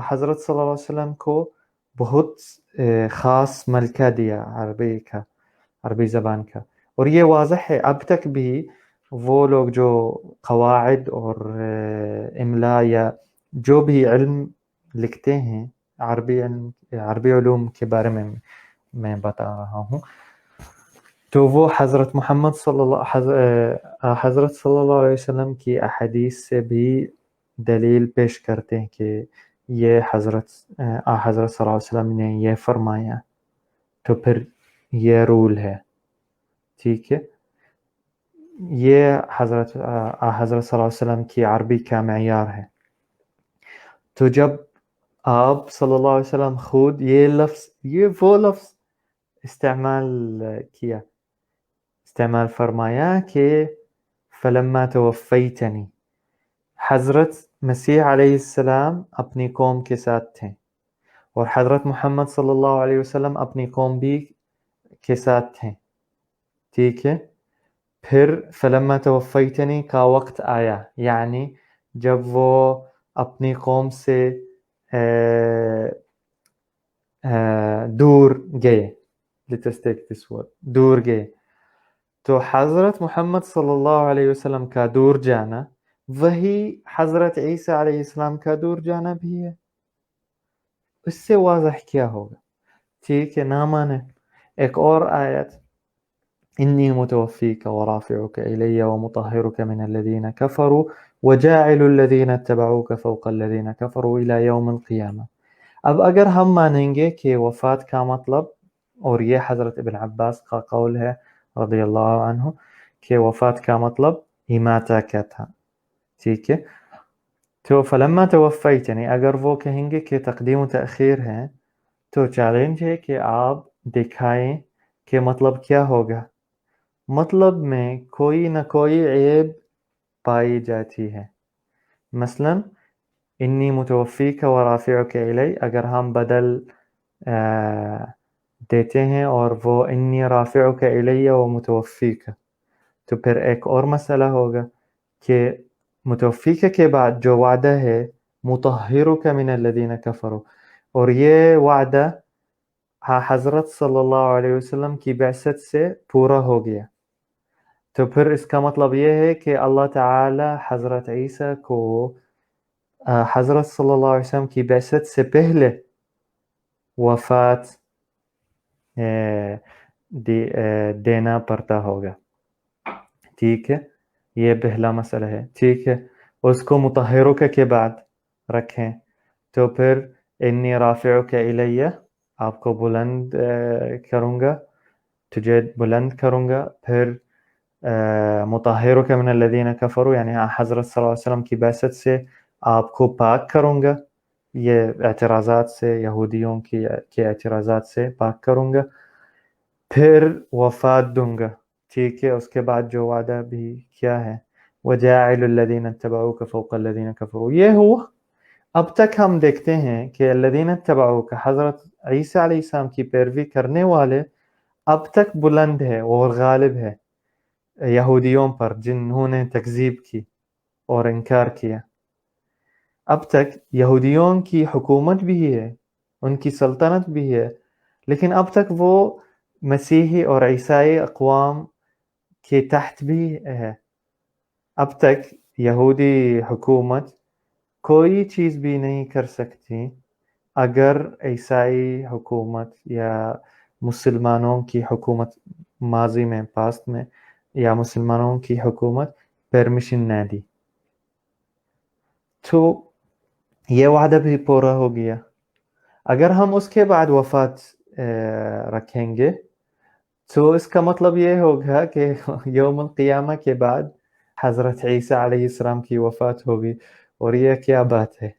حضرت صلی اللہ علیہ وسلم کو بہت خاص ملکہ دیا عربی زبان کا. اور یہ واضح ہے اب تک بھی وہ لوگ جو قواعد اور املا یا جو بھی علم لکھتے ہیں عربی علوم کے بارے میں بتا رہا ہوں، تو وہ حضرت حضرت صلی اللہ علیہ وسلم کی احادیث سے بھی دلیل پیش کرتے ہیں کہ یہ حضرت صلی اللہ علیہ وسلم نے یہ فرمایا، تو پھر یہ رول ہے. ٹھیک ہے، یہ حضرت صلی اللہ علیہ وسلم کی عربی کا معیار ہے. تو جب آپ صلی اللہ علیہ وسلم خود یہ وہ لفظ استعمال فرمایا کہ فلما توفیتنی، حضرت مسیح علیہ السلام اپنی قوم کے ساتھ تھے اور حضرت محمد صلی اللہ علیہ وسلم اپنی قوم بھی کے ساتھ تھے. ٹھیک ہے، پھر فلما توفیتنی کا وقت آیا، یعنی جب وہ اپنی قوم سے دور گئے، دور گئے، تو حضرت محمد صلی اللہ علیہ وسلم کا دور جانا وہی حضرت عیسیٰ علیہ السلام کا دور جانا بھی ہے. اس سے واضح کیا ہوگا؟ ٹھیک ہے، نہ مانے. ایک اور آیت، انی متوفیک ورافعک الی ومطہرک من الذین کفروا وجاعل الذین اتبعوک فوق الذین کفروا الی یوم القیامہ. اب اگر ہم مانیں گے کہ وفات کا مطلب، اور یہ حضرت ابن عباس کا قول ہے رضی اللہ عنہ کہ وفات کا مطلب اماتہ کا تھا، ٹھیک ہے، تو فلما توفیتنی اگر وہ کہیں گے کہ تقدیم و تأخیر ہے تو چیلنج ہے کہ آپ دکھائیں کہ مطلب کیا ہوگا. مطلب میں کوئی نہ کوئی عیب پائی جاتی ہے. مثلا انی متوفیک ورافعک الی، اگر ہم بدل دیتے ہیں اور وہ انی رافعک الی ومتوفیک، تو پھر ایک اور مسئلہ ہوگا کہ متوفیک کے بعد جو وعدہ ہے مطہرک من الذین کفروا، اور یہ وعدہ حضرت صلی اللہ علیہ وسلم کی بعثت سے پورا ہو گیا. تو پھر اس کا مطلب یہ ہے کہ اللہ تعالی حضرت عیسیٰ کو حضرت صلی اللہ علیہ وسلم کی بعثت سے پہلے وفات دینا پڑتا ہوگا. ٹھیک ہے، یہ پہلا مسئلہ ہے. ٹھیک ہے، اس کو مطہرک کے بعد رکھیں تو پھر انی رافعک الی، آپ کو بلند کروں گا، تجھے بلند کروں گا. پھر مطہرک من الذین کفروا، یعنی حضرت صلی اللہ علیہ وسلم کی بعثت سے آپ کو پاک کروں گا، یہ اعتراضات سے، یہودیوں کے اعتراضات سے پاک کروں گا. پھر وفات دوں گا. ٹھیک ہے، اس کے بعد جو وعدہ بھی کیا ہے وجاعل الذین اتبعوک فوق الذین کفروا، یہ ہوا. اب تک ہم دیکھتے ہیں کہ الذین اتبعوک، حضرت عیسیٰ علیہ السلام کی پیروی کرنے والے اب تک بلند ہے اور غالب ہے یہودیوں پر جنہوں نے تکذیب کی اور انکار کیا. اب تک یہودیوں کی حکومت بھی ہے، ان کی سلطنت بھی ہے، لیکن اب تک وہ مسیحی اور عیسائی اقوام کے تحت بھی ہے. اب تک یہودی حکومت کوئی چیز بھی نہیں کر سکتی اگر عیسائی حکومت یا مسلمانوں کی حکومت ماضی میں، پاسٹ میں، یا مسلمانوں کی حکومت پرمیشن نہ دی. تو یہ وعدہ بھی پورا ہو گیا. اگر ہم اس کے بعد وفات رکھیں گے تو اس کا مطلب یہ ہوگا کہ یوم القیامہ کے بعد حضرت عیسیٰ علیہ السلام کی وفات ہوگی، اور یہ کیا بات ہے؟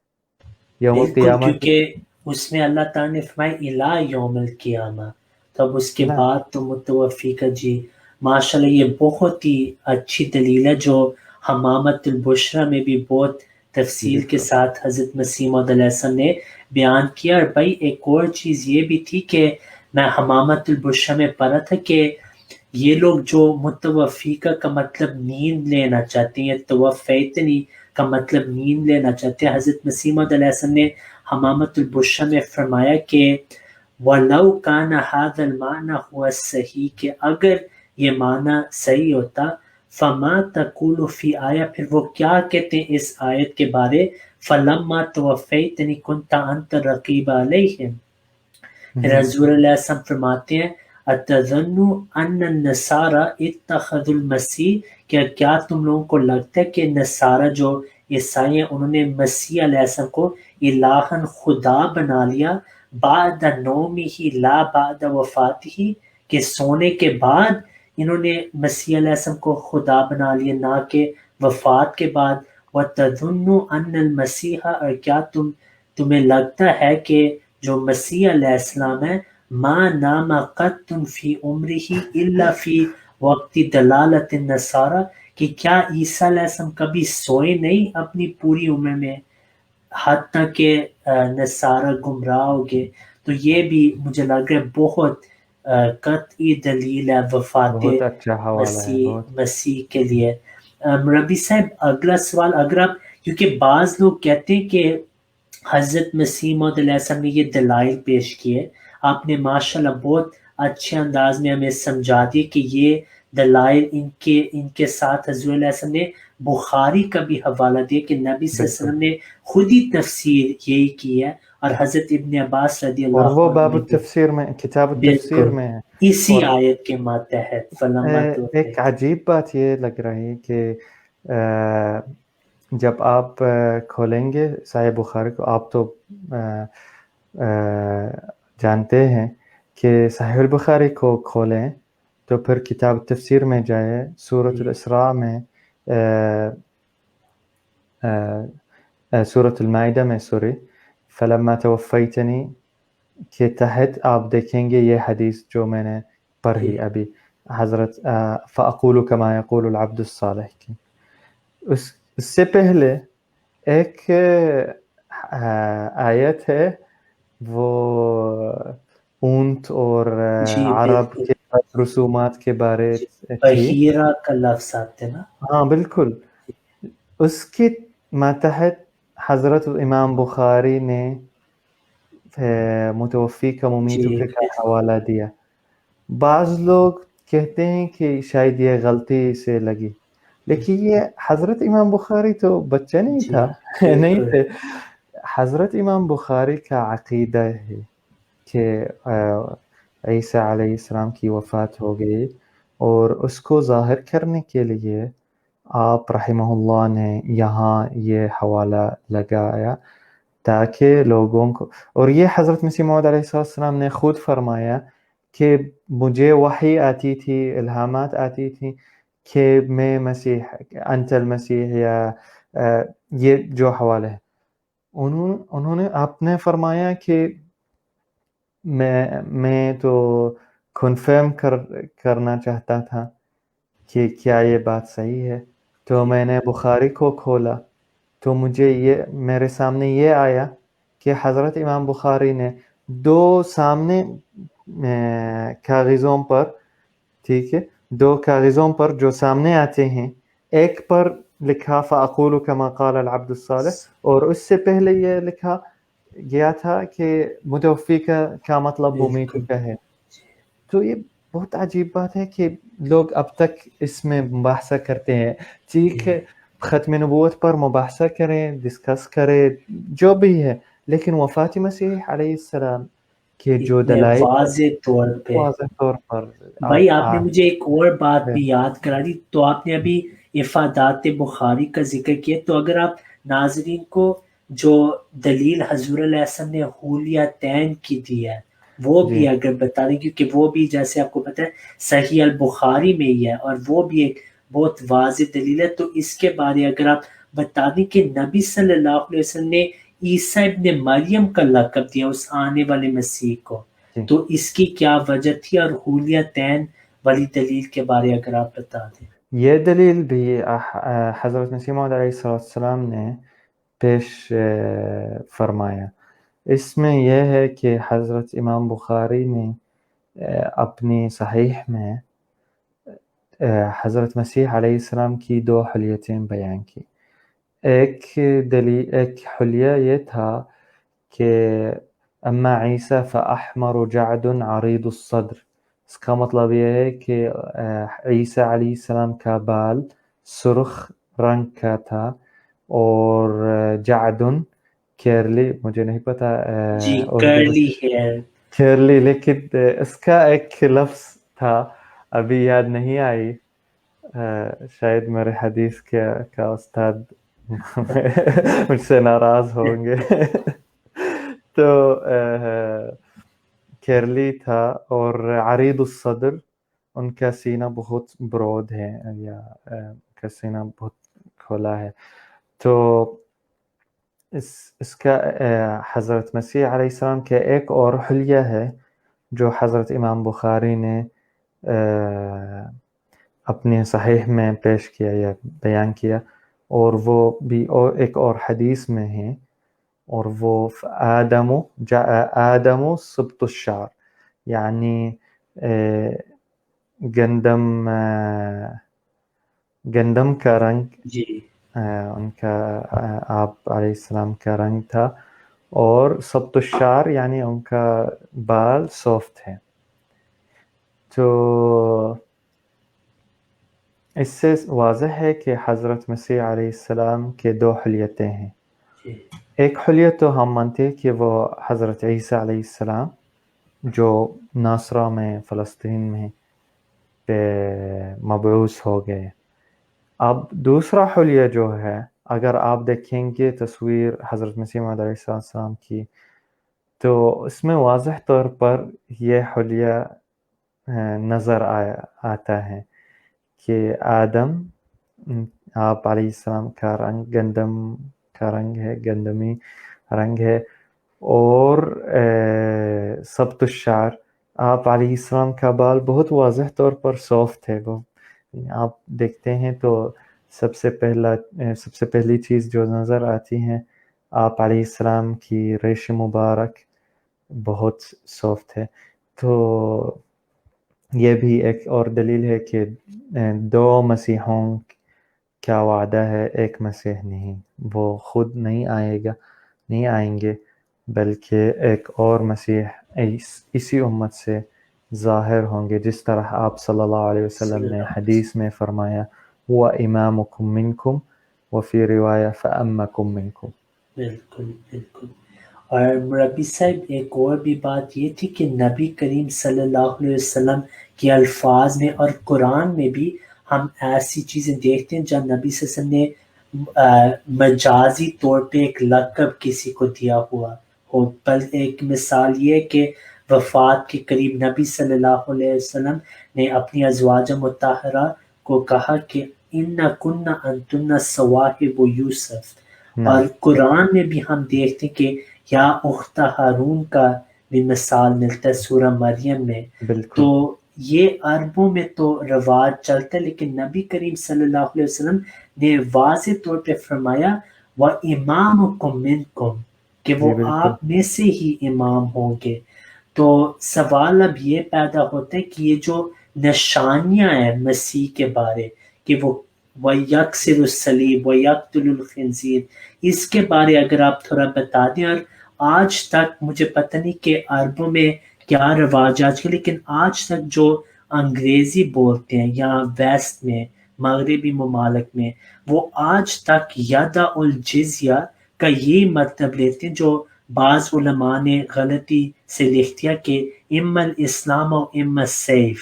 یوم بالکل، القیامہ کیونکہ اس میں اللہ تعالیٰ نے فرمایا الہ یوم القیامہ، تو اب اس کے نعم بعد تو متوفی کا جی ماشاءاللہ یہ بہت ہی اچھی دلیل ہے جو حمامت البشرا میں بھی بہت تفصیل کے بالکل ساتھ حضرت مسیح موعود علیہ السلام نے بیان کیا۔ اور بھائی ایک اور چیز یہ بھی تھی کہ میں حمامت البشرا میں پڑھا تھا کہ یہ لوگ جو متوفی کا مطلب نیند لینا چاہتے ہیں، توفیتنی کا مطلب نیند لینا چاہتے ہیں، حضرت مسیح موعود علیہ السلام نے حمامت البشرا میں فرمایا کہ وَلَوْ كَانَ هَذَا الْمَعْنَى هُوَ الصَّحِيحُ، کہ اگر یہ معنی صحیح ہوتا، فَمَا تَقُولُ فِي آیہ، پھر وہ کیا کہتے ہیں اس آیت کے بارے، فَلَمَّا تَوَفَّيْتَنِي كُنْتَ أَنْتَ الرَّقِيبَ عَلَيْهِمْ۔ پھر حضور علیہ السلام فرماتے ہیں اَتَظُنُّ أَنَّ النَّصَارَى اتَّخَذُوا الْمَسِيحَ، کیا تم لوگوں کو لگتا ہے کہ نصارہ جو عیسائی ہیں انہوں نے مسیح علیہ السلام کو الہًا خدا بنا لیا، بعد نومہ لا بعد وفاتہ، کہ سونے کے بعد انہوں نے مسیح علیہ السلام کو خدا بنا لیا نہ کہ وفات کے بعد۔ وَتَظُنُّ أَنَّ الْمَسِيحَ، اور کیا تمہیں لگتا ہے کہ جو مسیح علیہ السلام ہے ما نام قط فی عمرہ الا فی وقت دلالت النصارى، کہ کیا عیسیٰ علیہ السلام کبھی سوئے نہیں اپنی پوری عمر میں حتیٰ کہ نصارہ گمراہ ہو گئے۔ تو یہ بھی مجھے لگ رہا ہے بہت قطعی دلیل ہے وفات بہت اچھا حوالہ ہے، بہت مسیح کے لیے۔ ربی صاحب اگلا سوال، اگر آپ، کیونکہ بعض لوگ کہتے ہیں کہ حضرت مسیح موعود علیہ السلام نے یہ دلائل پیش کیے، آپ نے ماشاءاللہ بہت اچھے انداز میں ہمیں سمجھا دی کہ یہ دلائل ان کے ساتھ حضور علیہ السلام نے بخاری کا بھی حوالہ دیا کہ نبی صلی اللہ علیہ بالکل، وسلم نے خود ہی تفسیر یہی کی ہے، اور حضرت ابن عباس رضی اور اللہ وہ عنہ باب نے بھی التفسیر میں، کتاب التفسیر بالکل میں ہے۔ اسی اور آیت کے ماتحت فلما ایک عجیب بات یہ لگ رہی کہ جب آپ کھولیں گے صحیح بخاری کو، آپ تو جانتے ہیں کہ صحیح البخاری کو کھولیں تو پھر کتاب تفسیر میں جائے، سورۃ الاسراء میں، سورۃ المائدہ میں، سوری فلما توفیتنی کے تحت آپ دیکھیں گے یہ حدیث جو میں نے پڑھی ابھی، حضرت فَأَقُولُ كَمَا يَقُولُ الْعَبْدُ الصَّالِحُ کی، اس سے پہلے ایک آیت ہے، وہ اونٹ اور عرب بالکل کے رسومات کے بارے تھی۔ بحیرہ کا لفظ آتے نا، ہاں بالکل، اس کے ماتحت حضرت امام بخاری نے متوفی کا ممیتو کا حوالہ دیا۔ بعض لوگ کہتے ہیں کہ شاید یہ غلطی سے لگی، لیکن یہ حضرت امام بخاری تو بچہ نہیں تھا، نہیں تھے۔ حضرت امام بخاری کا عقیدہ ہے کہ عیسیٰ علیہ السلام کی وفات ہو گئی، اور اس کو ظاہر کرنے کے لیے آپ رحمہ اللہ نے یہاں یہ حوالہ لگایا تاکہ لوگوں کو، اور یہ حضرت مسیح موعود علیہ السلام نے خود فرمایا کہ مجھے وحی آتی تھی، الہامات آتی تھیں کہ میں مسیح، انت المسیح، یا یہ جو حوالہ ہے انہوں نے، آپ نے فرمایا کہ میں تو کنفرم کرنا چاہتا تھا کہ کیا یہ بات صحیح ہے، تو میں نے بخاری کو کھولا تو مجھے یہ میرے سامنے یہ آیا کہ حضرت امام بخاری نے دو سامنے کاغذوں پر، ٹھیک ہے، دو کاغذوں پر جو سامنے آتے ہیں، ایک پر لکھا فَأَقُولُ كَمَا قَالَ الْعَبْدُ الصَّالِحُ، اور اس سے پہلے یہ لکھا گیا تھا کہ متوفی کا مطلب ممیتو کا ہے۔ تو یہ بہت عجیب بات ہے کہ لوگ اب تک اس میں مباحثہ کرتے ہیں، ٹھیک ہے، ختم نبوت پر مباحثہ کریں، ڈسکس کریں، جو بھی ہے، لیکن وفات مسیح علیہ السلام کے جو دلائل واضح طور پہ، واضح طور پر بھائی آپ نے مجھے ایک اور بات بھی یاد کرا دی، تو آپ نے ابھی افادات بخاری کا ذکر کیا، تو اگر آپ ناظرین کو جو دلیل حضور علیہ السلام نے حولیتین کی دی ہے وہ بھی اگر بتا دیں، کیونکہ وہ بھی جیسے آپ کو پتہ ہے صحیح البخاری میں ہی ہے، اور وہ بھی ایک بہت واضح دلیل ہے، تو اس کے بارے اگر آپ بتا دیں کہ نبی صلی اللہ علیہ وسلم نے عیسیٰ ابن مریم کا لقب دیا اس آنے والے مسیح کو، جی تو اس کی کیا وجہ تھی، اور حولیتین والی دلیل کے بارے اگر آپ بتا دیں؟ یہ دلیل بھی حضرت مسیح موعود علیہ السلام نے پیش فرمایا. اس میں یہ ہے کہ حضرت امام بخاری نے اپنی صحیح میں حضرت مسیح علیہ السلام کی 2 حلیتیں بیان کی. ایک حلیہ یہ تھا کہ اما عیسیٰ فاحمر جعد عریض الصدر. اس کا مطلب یہ ہے کہ عیسیٰ علیہ السلام کا بال سرخ رنگ کا تھا، اور جعد کیرلی، مجھے نہیں پتا جی اردو کرلی ہے. کیرلی، لیکن اس کا ایک لفظ تھا ابھی یاد نہیں آئی، شاید میرے حدیث کا استاد مجھ سے ناراض ہوں گے. تو کیرلی تھا، اور عریض الصدر، ان کا سینہ بہت برود ہے، یا ان کا سینہ بہت کھولا ہے. تو اس کا حضرت مسیح علیہ السلام کے ایک اور حلیہ ہے جو حضرت امام بخاری نے اپنے صحیح میں پیش کیا یا بیان کیا، اور وہ بھی ایک اور حدیث میں ہے، اور وہ آدم سبط الشعر، یعنی گندم کا رنگ جی ان کا آپ علیہ السلام کا رنگ تھا، اور سبط الشعر یعنی ان کا بال سافٹ ہے. تو اس سے واضح ہے کہ حضرت مسیح علیہ السلام کے 2 حلیتیں ہیں. جی ایک حلیت تو ہم مانتے ہیں کہ وہ حضرت عیسیٰ علیہ السلام جو ناصرہ میں، فلسطین میں پہ مبعوث ہو گئے. اب دوسرا حلیہ جو ہے، اگر آپ دیکھیں گے تصویر حضرت مسیح موعود علیہ السلام کی، تو اس میں واضح طور پر یہ حلیہ نظر آتا ہے کہ آدم، آپ علیہ السلام کا رنگ گندم کا رنگ ہے، گندمی رنگ ہے، اور سبط الشعر، آپ علیہ السلام کا بال بہت واضح طور پر سافٹ ہے. وہ آپ دیکھتے ہیں تو سب سے پہلی چیز جو نظر آتی ہے، آپ علیہ السلام کی ریش مبارک بہت سافٹ ہے. تو یہ بھی ایک اور دلیل ہے کہ 2 مسیحوں کا وعدہ ہے، ایک مسیح نہیں، وہ خود نہیں آئیں گے، بلکہ ایک اور مسیح اسی امت سے ظاہر ہوں گے، جس طرح آپ صلی اللہ علیہ وسلم نے حدیث میں فرمایا وَإِمَامُكُم مِّنكُم، وفی روایہ فَأَمَّكُم مِّنكُم. بالکل بالکل. اور مربی صاحب ایک اور بھی بات یہ تھی کہ نبی کریم صلی اللہ علیہ وسلم کے الفاظ میں اور قرآن میں بھی ہم ایسی چیزیں دیکھتے ہیں جہاں نبی صلی اللہ علیہ وسلم نے مجازی طور پہ ایک لقب کسی کو دیا ہوا ہو. بل ایک مثال یہ کہ وفات کے قریب نبی صلی اللہ علیہ وسلم نے اپنی ازواج مطہرہ کو کہا کہ اِنَّكُنَّ أَنتُنَّ صَوَاحِبُ یوسف. اور قرآن میں بھی ہم دیکھتے ہیں کہ یا اخت ہارون کا بھی مثال ملتا ہے سورہ مریم میں. بالکل. تو یہ عربوں میں تو رواج چلتا ہے، لیکن نبی کریم صلی اللہ علیہ وسلم نے واضح طور پہ فرمایا وَإِمَامُكُم مِّنكُم، کہ وہ آپ میں سے ہی امام ہوں گے. تو سوال اب یہ پیدا ہوتا ہے کہ یہ جو نشانیاں ہیں مسیح کے بارے، کہ وہ وَيَكْسِرُ الصَّلِيبَ وَيَقْتُلُ الْخِنزِيرَ، اس کے بارے اگر آپ تھوڑا بتا دیں. اور آج تک مجھے پتہ نہیں کہ عربوں میں کیا رواج آج کے، لیکن آج تک جو انگریزی بولتے ہیں یا ویسٹ میں، مغربی ممالک میں، وہ آج تک یدع الجزیہ کا یہ مطلب لیتے ہیں، جو بعض علماء نے غلطی سے لکھ دیا کہ اما الاسلام و اما السیف.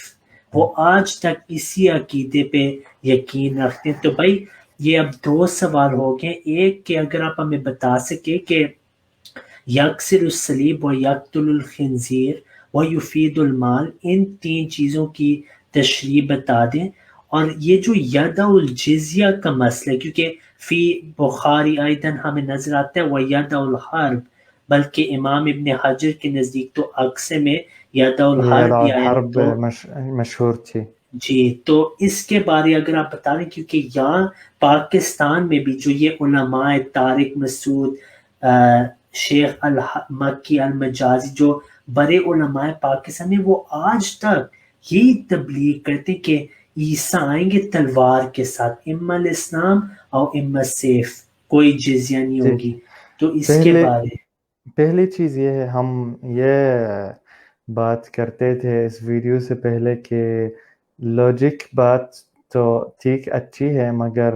وہ آج تک اسی عقیدے پہ یقین رکھتے ہیں. تو بھائی یہ اب 2 سوال ہو گئے. ایک کہ اگر آپ ہمیں بتا سکے کہ یکسر الصلیب و یقتل الخنزیر و یفید المال، ان 3 چیزوں کی تشریح بتا دیں. اور یہ جو یدع الجزیہ کا مسئلہ ہے، کیونکہ فی بخاری ایدن ہمیں نظر آتا ہے وَيَدَ الْحَرْب، بلکہ امام ابن حجر کے نزدیک تو عکس میں ید الحرب یدع بھی آیا ہے. الحرب تو مشہور تھی. جی تو اس کے بارے اگر آپ بتا دیں، کیونکہ یہاں پاکستان میں بھی جو یہ علماء طارق مسعود، شیخ مکی المجازی، جو بڑے علماء پاکستان میں، وہ آج تک یہی تبلیغ کرتے کہ عیسیٰ آئیں گے تلوار کے ساتھ، اما الاسلام اور اما السیف، کوئی جزیہ نہیں جی، ہوگی. تو اس کے بارے پہلی چیز یہ ہے، ہم یہ بات کرتے تھے اس ویڈیو سے پہلے کہ لاجک بات تو ٹھیک اچھی ہے، مگر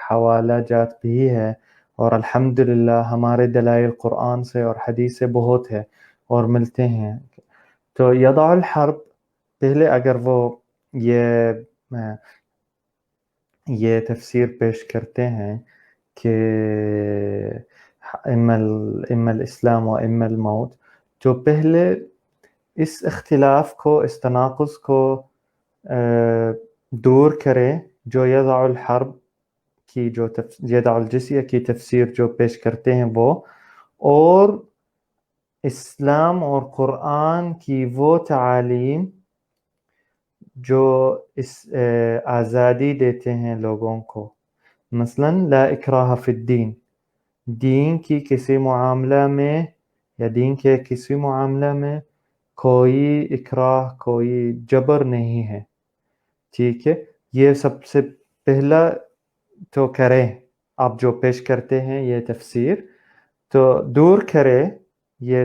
حوالہ جات بھی ہے، اور الحمدللہ ہمارے دلائل قرآن سے اور حدیث سے بہت ہے اور ملتے ہیں. تو یضع الحرب پہلے اگر وہ یہ تفسیر پیش کرتے ہیں کہ اما الاسلام و اما الموت، تو پہلے اس اختلاف کو، اس تناقض کو دور کرے جو یضع الحرب کی، جو یضع الجزیہ کی تفسیر جو پیش کرتے ہیں وہ، اور اسلام اور قرآن کی وہ تعالیم جو اس آزادی دیتے ہیں لوگوں کو. مثلا لا اکراہ فی الدین، دین کی کسی معاملہ میں یا دین کے کسی معاملہ میں کوئی اکراہ، کوئی جبر نہیں ہے. ٹھیک ہے، یہ سب سے پہلا تو کریں آپ جو پیش کرتے ہیں یہ تفسیر، تو دور کرے یہ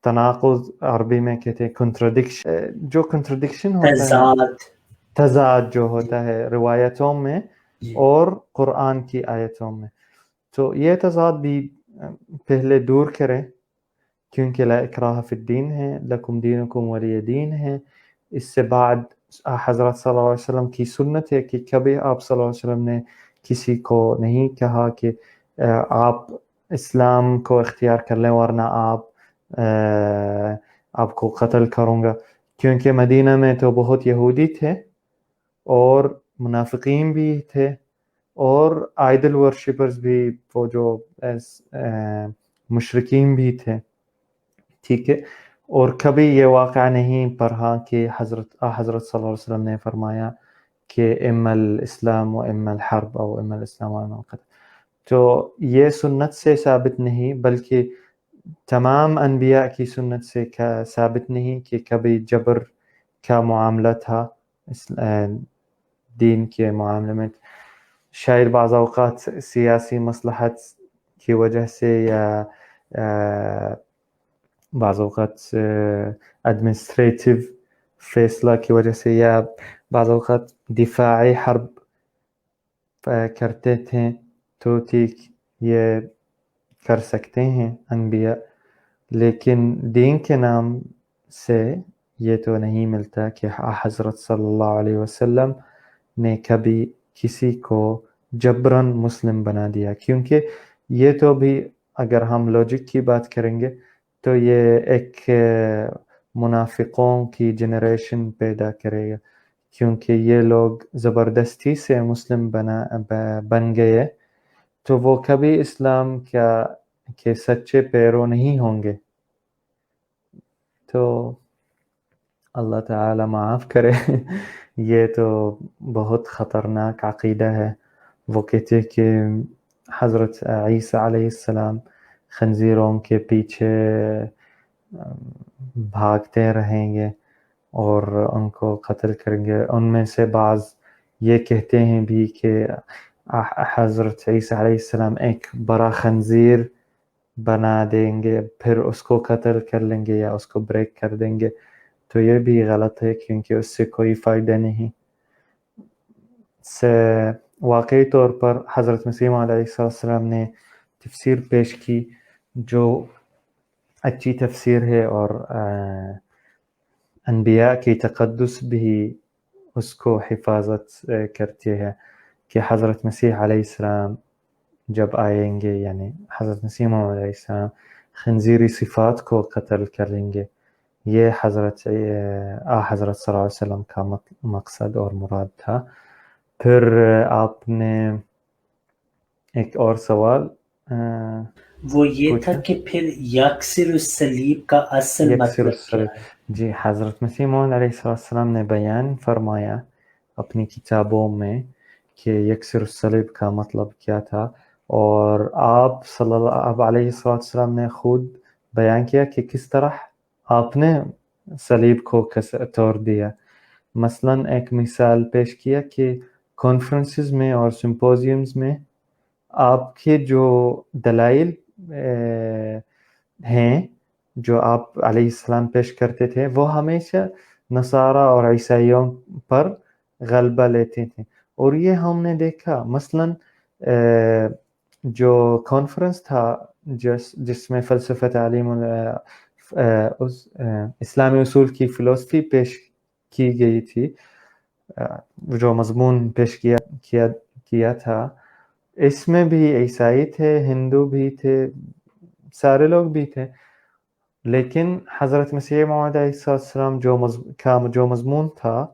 تناقض، عربی میں کہتے ہیں کنٹرڈکشن، جو کنٹرڈکشن ہوتا ہے، تضاد جو ہوتا ہے روایتوں میں اور قرآن کی آیتوں میں، تو یہ تضاد بھی پہلے دور کرے، کیونکہ لا اکراہ فی الدین ہے، لکم دینکم ولی دین ہے. اس سے بعد حضرت صلی اللہ علیہ وسلم کی سنت ہے کہ کبھی آپ صلی اللہ علیہ وسلم نے کسی کو نہیں کہا کہ آپ اسلام کو اختیار کر لیں ورنہ آپ کو قتل کروں گا، کیونکہ مدینہ میں تو بہت یہودی تھے اور منافقین بھی تھے اور آئیڈل ورشپرز بھی، وہ جو مشرکین بھی تھے. ٹھیک ہے، اور کبھی یہ واقعہ نہیں پڑھا کہ حضرت صلی اللہ علیہ وسلم نے فرمایا کہ اما الاسلام و اما الحرب او اما الاسلام و اما القتل. تو یہ سنت سے ثابت نہیں، بلکہ تمام انبیاء کی سنت سے ثابت نہیں کہ کبھی جبر کا معاملہ تھا دین کے معاملے میں. شاید بعض اوقات سیاسی مصلحت کی وجہ سے یا بعض اوقات ایڈمنسٹریٹو فیصلہ کی وجہ سے یا بعض اوقات دفاعی حرب کرتے تھے، تو ٹھیک یہ کر سکتے ہیں انبیاء، لیکن دین کے نام سے یہ تو نہیں ملتا کہ حضرت صلی اللہ علیہ وسلم نے کبھی کسی کو جبراً مسلم بنا دیا. کیونکہ یہ تو بھی اگر ہم لاجک کی بات کریں گے تو یہ ایک منافقوں کی جنریشن پیدا کرے گا، کیونکہ یہ لوگ زبردستی سے مسلم بن گئے، تو وہ کبھی اسلام کے سچے پیرو نہیں ہوں گے. تو اللہ تعالی معاف کرے یہ تو بہت خطرناک عقیدہ ہے. وہ کہتے کہ حضرت عیسیٰ علیہ السلام خنزیروں کے پیچھے بھاگتے رہیں گے اور ان کو قتل کریں گے. ان میں سے بعض یہ کہتے ہیں بھی کہ حضرت عیسیٰ علیہ السلام ایک بڑا خنزیر بنا دیں گے، پھر اس کو قتل کر لیں گے یا اس کو بریک کر دیں گے. تو یہ بھی غلط ہے، کیونکہ اس سے کوئی فائدہ نہیں. واقعی طور پر حضرت مسیح موعود علیہ السلام نے تفسیر پیش کی جو اچھی تفسیر ہے، اور انبیاء کی تقدس بھی اس کو حفاظت کرتی ہے کہ حضرت مسیح علیہ السلام جب آئیں گے، یعنی حضرت مسیح موعود علیہ السلام خنزیری صفات کو قتل کریں گے. یہ حضرت صلی اللہ علیہ وسلم کا مقصد اور مراد تھا. پھر آپ نے ایک اور سوال وہ یہ تھا پوچھیں. کہ پھر یکسر الصلیب کا اصل یکسر مطلب کیا الصلیب. ہے؟ جی حضرت مسیح موعود علیہ السلام نے بیان فرمایا اپنی کتابوں میں کہ یکسر الصلیب کا مطلب کیا تھا، اور آپ صلی اللہ علیہ السلام نے خود بیان کیا کہ کس طرح آپ نے صلیب کو توڑ دیا. مثلا ایک مثال پیش کیا کہ کانفرنسز میں اور سمپوزیمز میں آپ کے جو دلائل ہیں جو آپ علیہ السلام پیش کرتے تھے وہ ہمیشہ نصارہ اور عیسائیوں پر غلبہ لیتے تھے. اور یہ ہم نے دیکھا مثلا جو کانفرنس تھا جس میں فلسفہ تعلیم اسلامی اصول کی فلسفی پیش کی گئی تھی، جو مضمون پیش کیا تھا، اس میں بھی عیسائی تھے، ہندو بھی تھے، سارے لوگ بھی تھے، لیکن حضرت مسیح موعود علیہ السلام جو مضمون تھا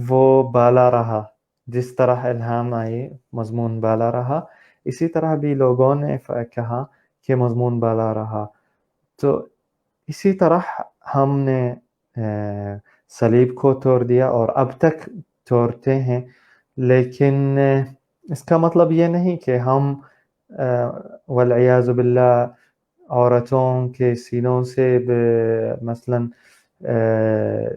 وہ بالا رہا. جس طرح الہام آئی مضمون بالا رہا، اسی طرح بھی لوگوں نے کہا کہ مضمون بالا رہا. تو اسی طرح ہم نے صلیب کو توڑ دیا اور اب تک توڑتے ہیں، لیکن اس کا مطلب یہ نہیں کہ ہم والعیاذ باللہ عورتوں کے سینوں سے مثلا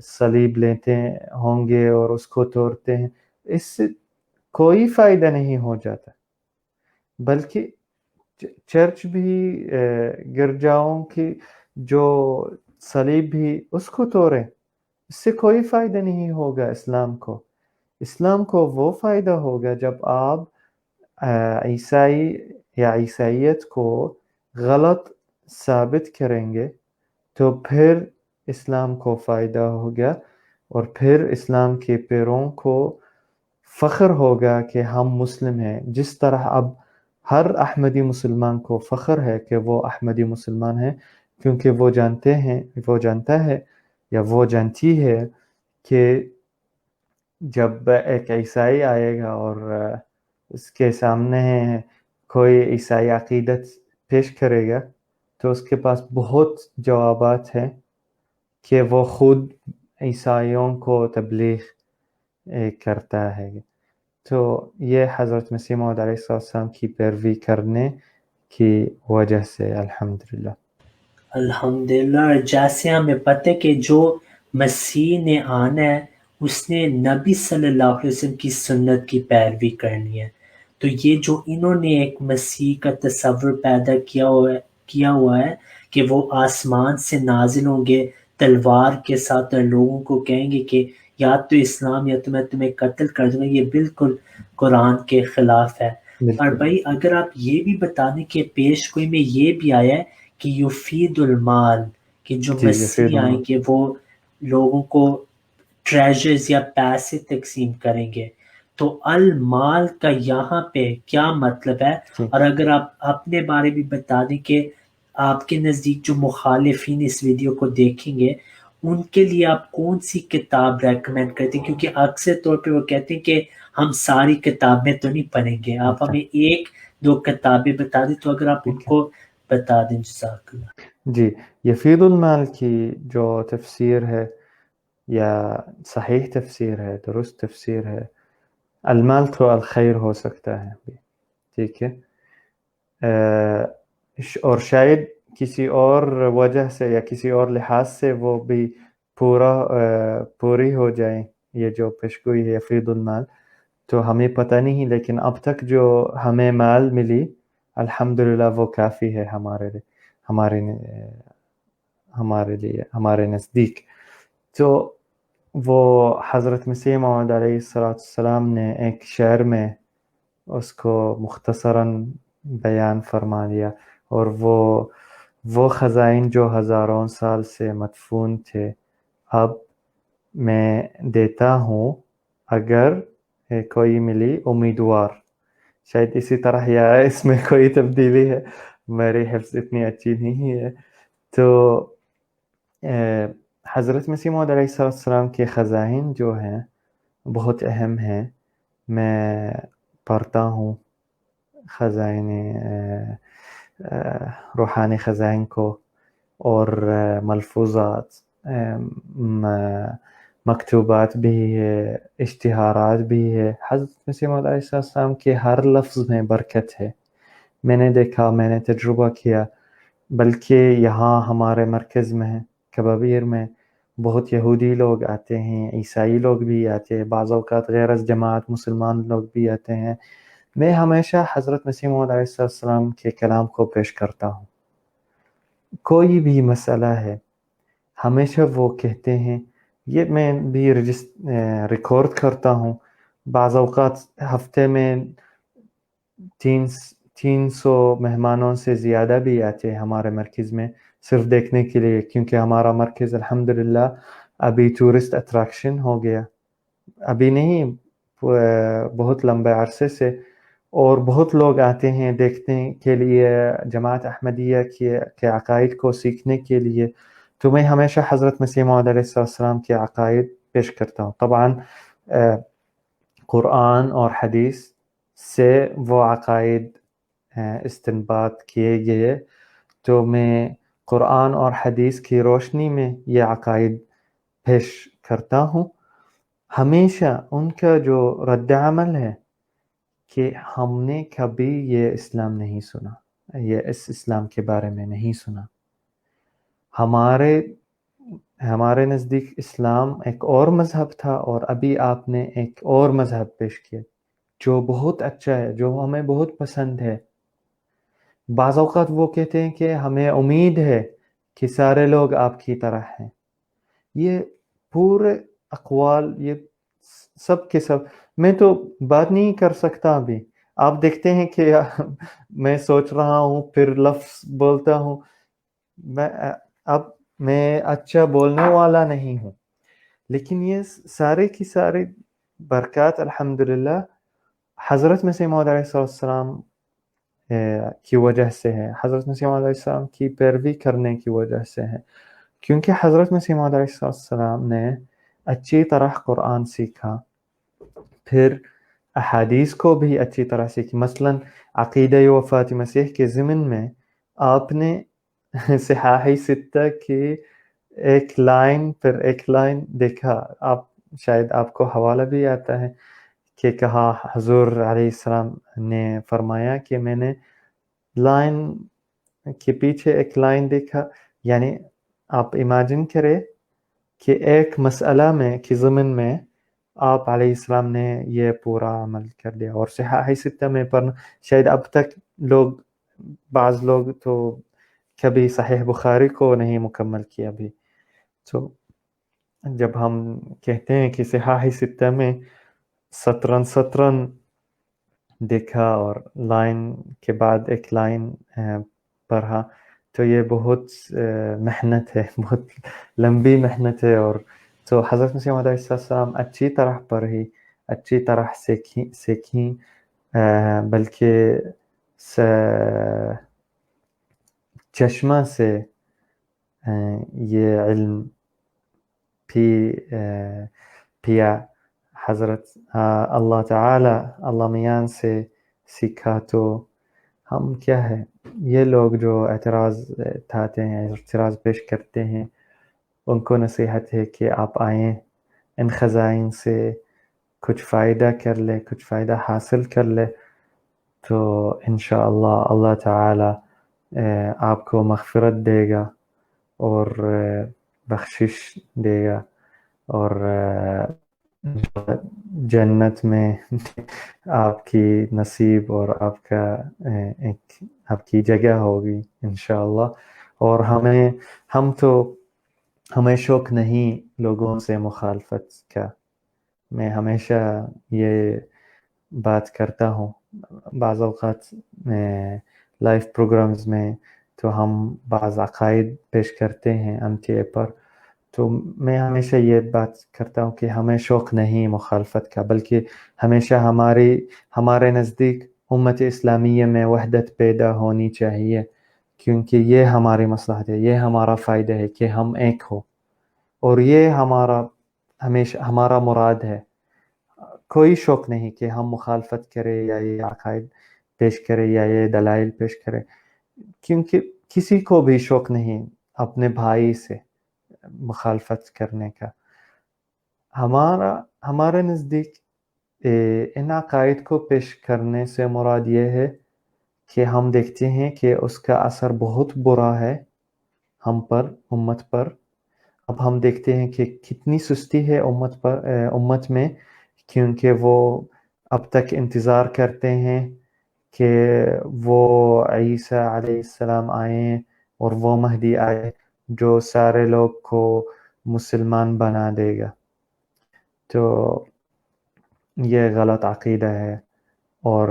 صلیب لیتے ہوں گے اور اس کو توڑتے ہیں. اس سے کوئی فائدہ نہیں ہو جاتا، بلکہ چرچ بھی گرجاؤں کی جو صلیب بھی اس کو توڑے، اس سے کوئی فائدہ نہیں ہوگا اسلام کو. اسلام کو وہ فائدہ ہوگا جب آپ عیسائی یا عیسائیت کو غلط ثابت کریں گے، تو پھر اسلام کو فائدہ ہوگا، اور پھر اسلام کے پیروں کو فخر ہوگا کہ ہم مسلم ہیں. جس طرح اب ہر احمدی مسلمان کو فخر ہے کہ وہ احمدی مسلمان ہے، کیونکہ وہ جانتا ہے یا وہ جانتی ہے کہ جب ایک عیسائی آئے گا اور اس کے سامنے کوئی عیسائی عقیدت پیش کرے گا، تو اس کے پاس بہت جوابات ہیں کہ وہ خود عیسائیوں کو تبلیغ کرتا ہے. تو یہ حضرت مسیح موعود علیہ السلام کی پیروی کرنے کی وجہ سے الحمدللہ. الحمدللہ. جیسے ہمیں پتہ ہے کہ جو مسیح نے آنا ہے اس نے نبی صلی اللہ علیہ وسلم کی سنت کی پیروی کرنی ہے. تو یہ جو انہوں نے ایک مسیح کا تصور پیدا کیا ہوا ہے کہ وہ آسمان سے نازل ہوں گے تلوار کے ساتھ اور لوگوں کو کہیں گے کہ یا تو اسلام یا تو میں تمہیں قتل کر دوں گا، یہ بالکل قرآن کے خلاف ہے. اور بالکل بھائی اگر آپ یہ بھی بتا دیں کہ پیش گوئی میں یہ بھی آیا ہے کہ یفید المال، کہ جو جی یفید مسیح آئیں گے وہ لوگوں کو ٹریجرز یا پیسے تقسیم کریں گے. تو المال کا یہاں پہ کیا مطلب ہے؟ جی اور اگر آپ اپنے بارے بھی بتا دیں کہ آپ کے نزدیک جو مخالفین اس ویڈیو کو دیکھیں گے ان کے لیے آپ کون سی کتاب ریکمینڈ کرتے ہیں، کیونکہ اکثر طور پہ وہ کہتے ہیں کہ ہم ساری کتابیں تو نہیں پڑھیں گے، آپ اچھا ہمیں ایک دو کتابیں بتا دیں. تو اگر آپ ان ٹھیک ہے. کو بتا دیں. جزاک اللہ. جی یفید المال کی جو تفسیر ہے یا صحیح تفسیر ہے، درست تفسیر ہے، المال تو الخیر ہو سکتا ہے. ٹھیک ہے، اور شاید کسی اور وجہ سے یا کسی اور لحاظ سے وہ بھی پوری ہو جائیں، یہ جو پیشگوئی ہے یفید المال، تو ہمیں پتہ نہیں، لیکن اب تک جو ہمیں مال ملی الحمدللہ وہ کافی ہے ہمارے لیے ہمارے نزدیک. تو وہ حضرت مسیح موعود علیہ السلام نے ایک شعر میں اس کو مختصراً بیان فرما دیا، اور وہ خزائن جو ہزاروں سال سے مدفون تھے اب میں دیتا ہوں اگر کوئی ملی امیدوار. شاید اسی طرح یا اس میں کوئی تبدیلی ہے، میری حفظ اتنی اچھی نہیں ہے. تو حضرت مسیح موعود علیہ السلام کے خزائن جو ہیں بہت اہم ہیں. میں پڑھتا ہوں خزائن روحانی خزائن کو اور ملفوظات مکتوبات بھی ہے، اشتہارات بھی ہے۔ حضرت مسیح موعود علیہ السلام کے ہر لفظ میں برکت ہے، میں نے دیکھا، میں نے تجربہ کیا۔ بلکہ یہاں ہمارے مرکز میں کبابیر میں بہت یہودی لوگ آتے ہیں، عیسائی لوگ بھی آتے ہیں، بعض اوقات غیر از جماعت مسلمان لوگ بھی آتے ہیں۔ میں ہمیشہ حضرت مسیح موعود علیہ السلام کے کلام کو پیش کرتا ہوں۔ کوئی بھی مسئلہ ہے ہمیشہ وہ کہتے ہیں، یہ میں بھی ریکارڈ کرتا ہوں۔ بعض اوقات ہفتے میں 300 مہمانوں سے زیادہ بھی آتے ہیں ہمارے مرکز میں صرف دیکھنے کے لیے، کیونکہ ہمارا مرکز الحمدللہ ابھی ٹورسٹ اٹریکشن ہو گیا، ابھی نہیں بہت لمبے عرصے سے، اور بہت لوگ آتے ہیں دیکھنے کے لیے جماعت احمدیہ کے عقائد کو سیکھنے کے لیے۔ تو میں ہمیشہ حضرت مسیح موعود علیہ السلام کے عقائد پیش کرتا ہوں۔ طبعاً قرآن اور حدیث سے وہ عقائد استنباط کیے گئے، تو میں قرآن اور حدیث کی روشنی میں یہ عقائد پیش کرتا ہوں۔ ہمیشہ ان کا جو رد عمل ہے کہ ہم نے کبھی یہ اسلام نہیں سنا، یہ اس اسلام کے بارے میں نہیں سنا۔ ہمارے نزدیک اسلام ایک اور مذہب تھا، اور ابھی آپ نے ایک اور مذہب پیش کیا جو بہت اچھا ہے، جو ہمیں بہت پسند ہے۔ بعض اوقات وہ کہتے ہیں کہ ہمیں امید ہے کہ سارے لوگ آپ کی طرح ہیں۔ یہ پورے اقوال، یہ سب کے سب، میں تو بات نہیں کر سکتا ابھی۔ آپ دیکھتے ہیں کہ میں سوچ رہا ہوں، پھر لفظ بولتا ہوں۔ میں اچھا بولنے والا نہیں ہوں، لیکن یہ سارے کی سارے برکات الحمدللہ حضرت مسیح موعود علیہ السلام کی وجہ سے ہے، حضرت مسیح موعود علیہ السلام کی پیروی کرنے کی وجہ سے ہے، کیونکہ حضرت مسیح موعود علیہ السلام نے اچھی طرح قرآن سیکھا، پھر احادیث کو بھی اچھی طرح سیکھی۔ مثلا عقیدہ وفات مسیح کے ضمن میں آپ نے صحاح ستہ کی ایک لائن پر ایک لائن دیکھا، آپ شاید آپ کو حوالہ بھی آتا ہے کہ کہا حضور علیہ السلام نے فرمایا کہ میں نے لائن کے پیچھے ایک لائن دیکھا، یعنی آپ امیجن کریں کہ ایک مسئلہ میں کی ضمن میں آپ علیہ السلام نے یہ پورا عمل کر دیا۔ اور صحاح ستہ میں پڑھنا، شاید اب تک بعض لوگ تو کبھی صحیح بخاری کو نہیں مکمل کیا بھی۔ تو جب ہم کہتے ہیں کہ صحاح ستہ میں سطرن دیکھا اور لائن کے بعد ایک لائن پڑھا، تو یہ بہت محنت ہے، بہت لمبی محنت ہے۔ اور تو حضرت مسیح موعود علیہ السلام اچھی طرح پڑھی، اچھی طرح سیکھیں، بلکہ چشمہ سے یہ علم پیا حضرت اللہ تعالی اللہ میان سے سیکھا۔ تو ہم کیا ہے، یہ لوگ جو اعتراض اٹھاتے ہیں، اعتراض پیش کرتے ہیں، ان کو نصیحت ہے کہ آپ آئیں، ان خزائن سے کچھ فائدہ کر لے، کچھ فائدہ حاصل کر لے، تو انشاءاللہ اللہ تعالی آپ کو مغفرت دے گا اور بخشش دے گا، اور جنت میں آپ کی نصیب اور آپ کی جگہ ہوگی انشاءاللہ۔ اور ہمیں شوق نہیں لوگوں سے مخالفت کا، میں ہمیشہ یہ بات کرتا ہوں۔ بعض اوقات لائیو پروگرامز میں تو ہم بعض عقائد پیش کرتے ہیں MTA پر، تو میں ہمیشہ یہ بات کرتا ہوں کہ ہمیں شوق نہیں مخالفت کا، بلکہ ہمیشہ ہمارے نزدیک امت اسلامیہ میں وحدت پیدا ہونی چاہیے، کیونکہ یہ ہماری مصلحت ہے، یہ ہمارا فائدہ ہے کہ ہم ایک ہو، اور یہ ہمیشہ ہمارا مراد ہے۔ کوئی شوق نہیں کہ ہم مخالفت کریں یا یہ عقائد پیش کرے یا یہ دلائل پیش کرے، کیونکہ کسی کو بھی شوق نہیں اپنے بھائی سے مخالفت کرنے کا. ہمارے نزدیک ان عقائد کو پیش کرنے سے مراد یہ ہے کہ ہم دیکھتے ہیں کہ اس کا اثر بہت برا ہے ہم پر، امت پر. اب ہم دیکھتے ہیں کہ کتنی سستی ہے امت میں، کیونکہ وہ اب تک انتظار کرتے ہیں کہ وہ عیسیٰ علیہ السلام آئیں اور وہ مہدی آئے جو سارے لوگ کو مسلمان بنا دے گا. تو یہ غلط عقیدہ ہے، اور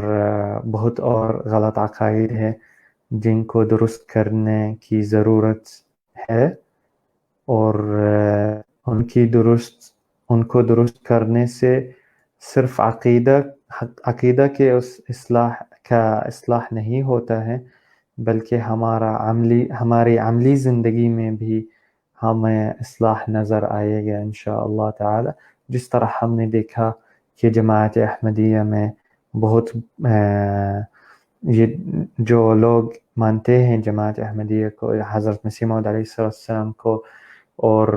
بہت اور غلط عقائد ہے جن کو درست کرنے کی ضرورت ہے، اور ان کو درست کرنے سے صرف عقیدہ کے اس اصلاح نہیں ہوتا ہے، بلکہ ہماری عملی زندگی میں بھی ہمیں اصلاح نظر آئے گا انشاءاللہ تعالی. جس طرح ہم نے دیکھا کہ جماعت احمدیہ میں بہت یہ جو لوگ مانتے ہیں جماعت احمدیہ کو، حضرت مسیح موعود علیہ السلام کو، اور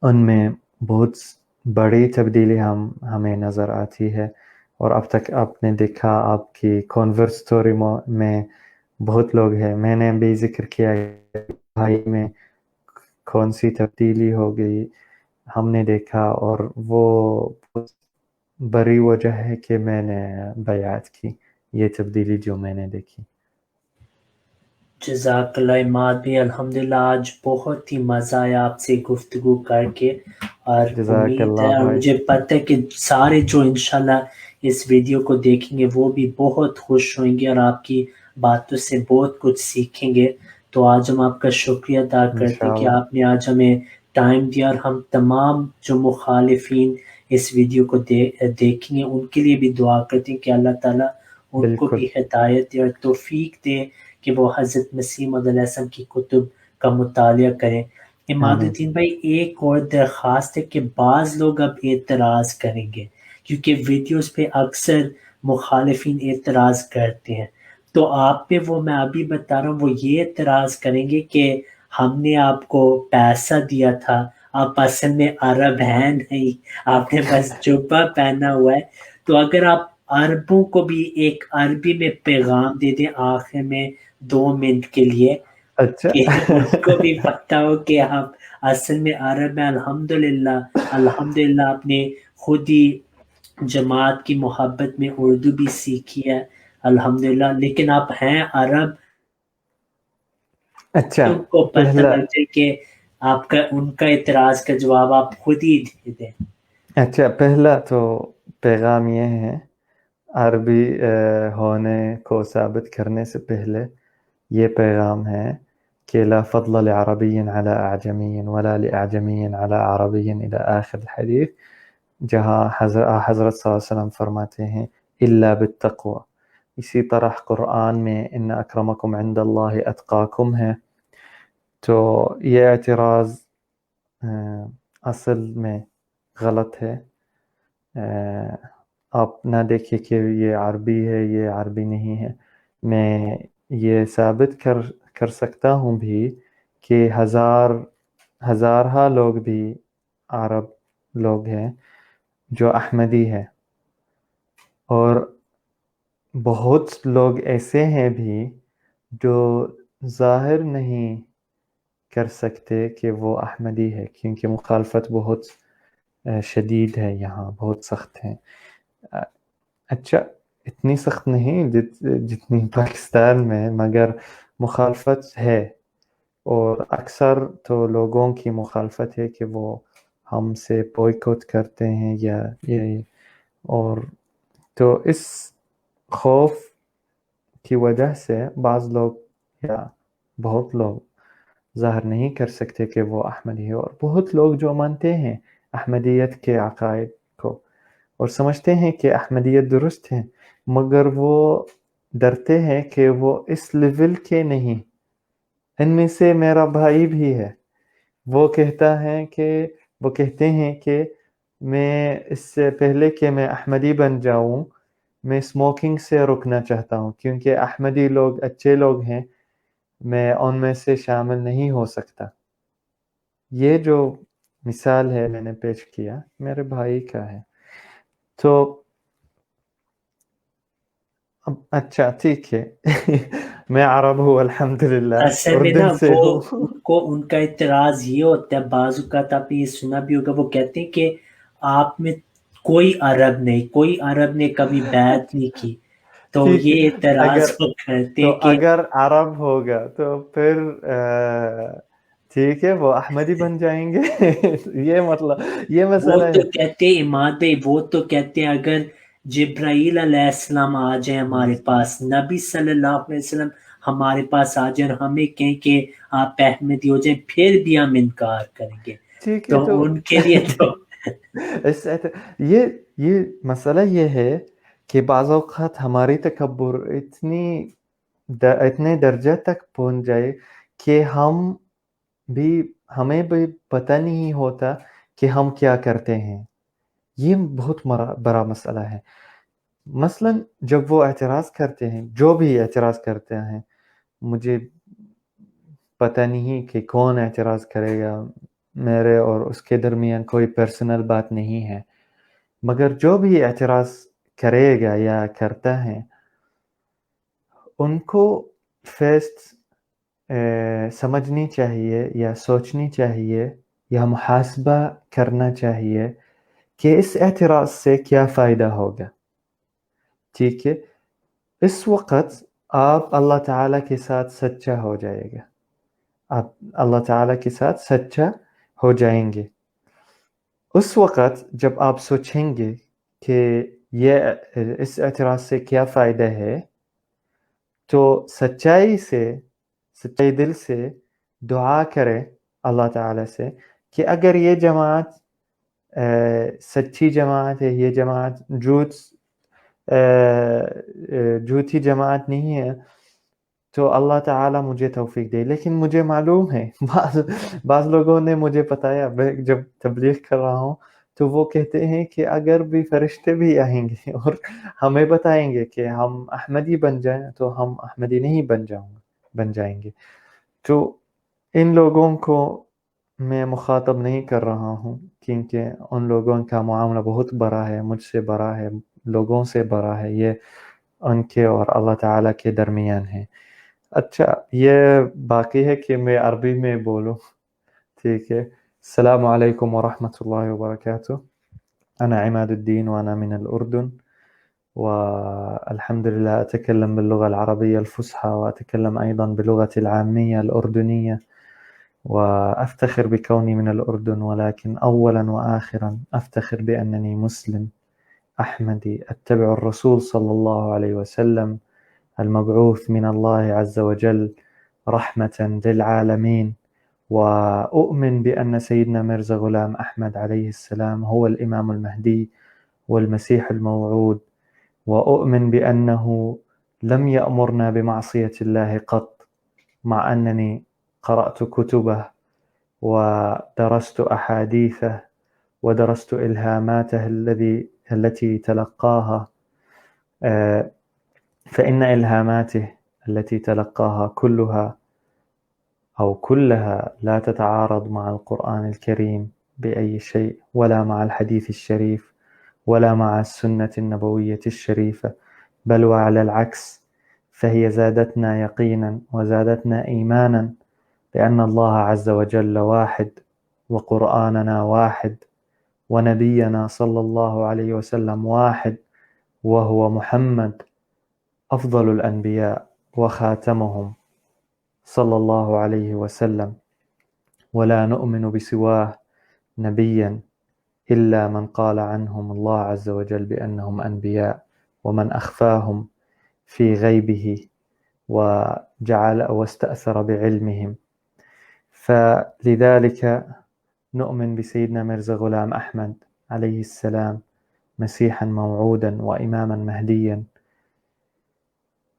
ان میں بہت بڑی تبدیلی ہمیں نظر آتی ہے. اور اب تک آپ نے دیکھا، آپ کی کنورٹ سٹوری میں بہت لوگ ہیں. میں نے بھی ذکر کیا بھائی میں کون سی تبدیلی ہو گئی ہم نے دیکھا، اور وہ بہت بڑی وجہ ہے کہ میں نے بیعت کی، یہ تبدیلی جو میں نے دیکھی. جزاک اللہ عماد بھی. الحمدللہ آج بہت ہی مزہ آیا آپ سے گفتگو کر کے، اور جزاک امید ہے، اللہ اور بھائی. مجھے پتہ ہے کہ سارے جو انشاءاللہ اس ویڈیو کو دیکھیں گے وہ بھی بہت خوش ہوئیں گے اور آپ کی باتوں سے بہت کچھ سیکھیں گے. تو آج ہم آپ کا شکریہ ادا کرتے ہیں کہ انشاءاللہ. آپ نے آج ہمیں ٹائم دیا، اور ہم تمام جو مخالفین اس ویڈیو کو دیکھیں گے ان کے لیے بھی دعا کرتے ہیں کہ اللہ تعالیٰ ان کو بالکل. بھی ہدایت دے اور توفیق دے کہ وہ حضرت مسیح موعود علیہ السلام کی کتب کا مطالعہ کریں. عماد آمین. الدین بھائی، ایک اور درخواست ہے کہ بعض لوگ اب اعتراض کریں گے، کیونکہ ویڈیوز پہ اکثر مخالفین اعتراض کرتے ہیں. تو آپ پہ وہ میں ابھی بتا رہا ہوں، وہ یہ اعتراض کریں گے کہ ہم نے آپ کو پیسہ دیا تھا، آپ اصل میں عرب ہیں نہیں، آپ نے بس جبہ پہنا ہوا ہے. تو اگر آپ عربوں کو بھی ایک عربی میں پیغام دے دیں آخر میں 2 منٹ کے لیے، اچھا. کہ ان کو بھی پتہ ہو کہ آپ اصل میں عرب ہیں. الحمدللہ آپ نے خود ہی جماعت کی محبت میں اردو بھی سیکھی ہے الحمدللہ، لیکن آپ ہیں عرب. اچھا ان کو پتہ پہلا لگ جائے کہ آپ کا ان کا اعتراض کا جواب آپ خود ہی دے دیں. اچھا پہلا تو پیغام یہ ہے، عربی ہونے کو ثابت کرنے سے پہلے یہ پیغام ہے کہ لا فضل لعربی على اعجمی ولا لاعجمی على عربی الى آخر الحدیث، جہاں حضرت صلی اللہ علیہ وسلم فرماتے ہیں الا بالتقوی. اسی طرح قرآن میں ان اکرمکم عند اللہ اتقاکم ہے. تو یہ اعتراض اصل میں غلط ہے. آپ نہ دیکھیں کہ یہ عربی ہے، یہ عربی نہیں ہے. میں یہ ثابت کر سکتا ہوں بھی کہ ہزارہ لوگ بھی عرب لوگ ہیں جو احمدی ہیں، اور بہت لوگ ایسے ہیں بھی جو ظاہر نہیں کر سکتے کہ وہ احمدی ہے، کیونکہ مخالفت بہت شدید ہے، یہاں بہت سخت ہیں. اچھا اتنی سخت نہیں جتنی پاکستان میں، مگر مخالفت ہے، اور اکثر تو لوگوں کی مخالفت ہے کہ وہ ہم سے بوائکاٹ کرتے ہیں یا یہ. اور تو اس خوف کی وجہ سے بعض لوگ یا بہت لوگ ظاہر نہیں کر سکتے کہ وہ احمدی ہے. اور بہت لوگ جو مانتے ہیں احمدیت کے عقائد کو اور سمجھتے ہیں کہ احمدیت درست ہے، مگر وہ ڈرتے ہیں کہ وہ اس لیول کے نہیں. ان میں سے میرا بھائی بھی ہے، وہ کہتے ہیں کہ میں اس سے پہلے کہ میں احمدی بن جاؤں میں اسموکنگ سے رکنا چاہتا ہوں کیونکہ احمدی لوگ اچھے لوگ ہیں، میں ان میں سے شامل نہیں ہو سکتا. یہ جو مثال ہے میں نے پیش کیا میرے بھائی کا ہے. تو اچھا ٹھیک ہے میں عرب ہوں الحمدللہ، اصل میں نا اردن سے وہ ہوں. ان کو ان کا اعتراض یہ ہوتا ہے، بعض اوقات آپ نے یہ سنا بھی ہوگا، وہ کہتے ہیں کہ آپ میں کوئی عرب نہیں، کوئی عرب نے کبھی بیعت نہیں کی. تو ٹھیک ہے، یہ اعتراض اگر وہ کرتے تو ہیں کہ اگر عرب ہوگا تو پھر ٹھیک ہے وہ احمدی بن جائیں گے یہ مطلب یہ وہ مسئلہ تو ہے. کہتے ہیں اماد بھائی، وہ تو کہتے ہیں اگر جبرائیل علیہ السلام آ جائیں ہمارے پاس، نبی صلی اللہ علیہ وسلم ہمارے پاس آ جائیں اور ہمیں کہیں کہ آپ احمدی ہو جائیں، پھر بھی ہم انکار کریں گے. ٹھیک ہے تو تو ان کے لیے تو یہ مسئلہ یہ ہے کہ بعض اوقات ہماری تکبر اتنے درجہ تک پہنچ جائے کہ ہمیں بھی پتہ نہیں ہوتا کہ ہم کیا کرتے ہیں. یہ بہت بڑا مسئلہ ہے. مثلا جب وہ اعتراض کرتے ہیں، جو بھی اعتراض کرتے ہیں، مجھے پتہ نہیں کہ کون اعتراض کرے گا، میرے اور اس کے درمیان کوئی پرسنل بات نہیں ہے، مگر جو بھی اعتراض کرے گا یا کرتا ہے ان کو فیسٹ سمجھنی چاہیے یا سوچنی چاہیے یا محاسبہ کرنا چاہیے کہ اس اعتراض سے کیا فائدہ ہوگا. ٹھیک ہے، اس وقت آپ اللہ تعالیٰ کے ساتھ سچا ہو جائے گا، آپ اللہ تعالیٰ کے ساتھ سچا ہو جائیں گے. اس وقت جب آپ سوچیں گے کہ اس اعتراض سے کیا فائدہ ہے، تو سچائی دل سے دعا کرے اللہ تعالیٰ سے کہ اگر یہ جماعت سچی جماعت ہے، یہ جماعت جھوٹی جماعت نہیں ہے، تو اللہ تعالیٰ مجھے توفیق دے. لیکن مجھے معلوم ہے بعض لوگوں نے مجھے بتایا، میں جب تبلیغ کر رہا ہوں تو وہ کہتے ہیں کہ اگر بھی فرشتے بھی آئیں گے اور ہمیں بتائیں گے کہ ہم احمدی بن جائیں تو ہم احمدی نہیں بن جائیں گے. تو ان لوگوں کو میں مخاطب نہیں کر رہا ہوں کیونکہ ان لوگوں کا معاملہ بہت بڑا ہے، مجھ سے بڑا ہے، لوگوں سے بڑا ہے، یہ ان کے اور اللہ تعالیٰ کے درمیان ہے. اچھا یہ باقی ہے کہ میں عربی میں بولوں. ٹھیک ہے. السلام عليكم ورحمة الله وبركاته. أنا عماد الدين وأنا من الأردن، والحمد لله أتكلم باللغة العربية الفصحى وأتكلم أيضا بلغة العامية الأردنية، وأفتخر بكوني من الأردن، ولكن أولا وآخرا أفتخر بأنني مسلم أحمدي أتبع الرسول صلى الله عليه وسلم المبعوث من الله عز وجل رحمة للعالمين، وأؤمن بأن سيدنا ميرزا غلام أحمد عليه السلام هو الإمام المهدي والمسيح الموعود، وأؤمن بأنه لم يأمرنا بمعصية الله قط، مع أنني قرأت كتبه ودرست أحاديثه ودرست إلهاماته التي تلقاها، فإن إلهاماته التي تلقاها كلها لا تتعارض مع القرآن الكريم بأي شيء، ولا مع الحديث الشريف، ولا مع السنة النبوية الشريفة، بل وعلى العكس، فهي زادتنا يقينا وزادتنا إيمانا بأن الله عز وجل واحد، وقرآننا واحد، ونبينا صلى الله عليه وسلم واحد، وهو محمد أفضل الأنبياء وخاتمهم صلى الله عليه وسلم، ولا نؤمن بسواه نبيا إلا من قال عنهم الله عز وجل بأنهم أنبياء، ومن أخفاهم في غيبه واستأثر بعلمهم. فلذلك نؤمن بسيدنا ميرزا غلام أحمد عليه السلام مسيحا موعودا وإماما مهديا،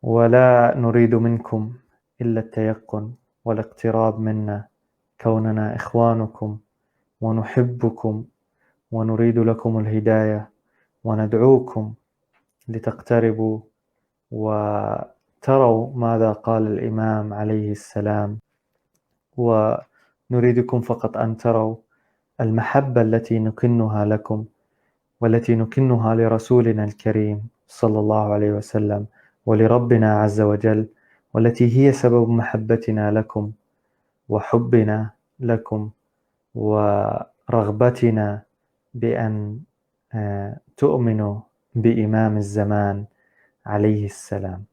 ولا نريد منكم إلا التيقن والاقتراب منا، كوننا إخوانكم ونحبكم ونريد لكم الهداية، وندعوكم لتقتربوا وتروا ماذا قال الإمام عليه السلام، ونريدكم فقط أن تروا المحبة التي نكنها لكم والتي نكنها لرسولنا الكريم صلى الله عليه وسلم ولربنا عز وجل، والتي هي سبب محبتنا لكم وحبنا لكم ورغبتنا بأن تؤمنوا بإمام الزمان عليه السلام.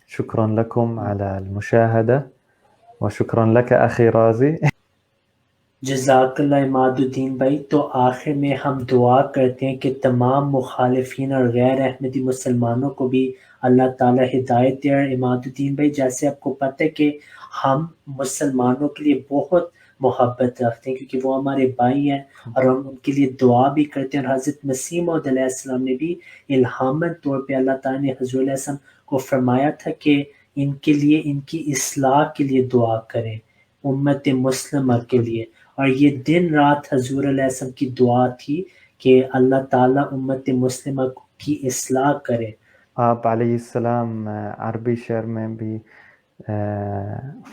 شكرا لكم على المشاهدة، وشكرا لك أخي رازي. جزاک اللہ عماد الدین بھائی. تو آخر میں ہم دعا کرتے ہیں کہ تمام مخالفین اور غیر احمدی مسلمانوں کو بھی اللہ تعالیٰ ہدایت دے. اور عماد الدین بھائی جیسے آپ کو پتہ ہے کہ ہم مسلمانوں کے لیے بہت محبت رکھتے ہیں کیونکہ وہ ہمارے بھائی ہیں اور ہم ان کے لیے دعا بھی کرتے ہیں. اور حضرت مسیح موعود علیہ السلام نے بھی الہامن طور پہ اللہ تعالیٰ نے حضور علیہ السلام کو فرمایا تھا کہ ان کے لیے ان کی اصلاح کے لیے دعا کریں، امت مسلمہ کے لیے. اور یہ دن رات حضور علیہ السلام کی دعا تھی کہ اللہ تعالیٰ امت مسلمہ کی اصلاح کرے. آپ علیہ السلام عربی شعر میں بھی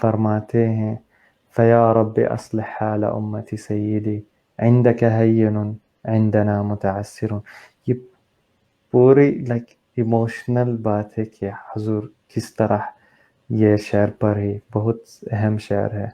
فرماتے ہیں فیا رب اصلح حال امتی سیدی عندك هین عندنا متعسر. یہ پوری ایموشنل بات ہے کہ حضور کس طرح یہ شعر پڑھی، بہت اہم شعر ہے.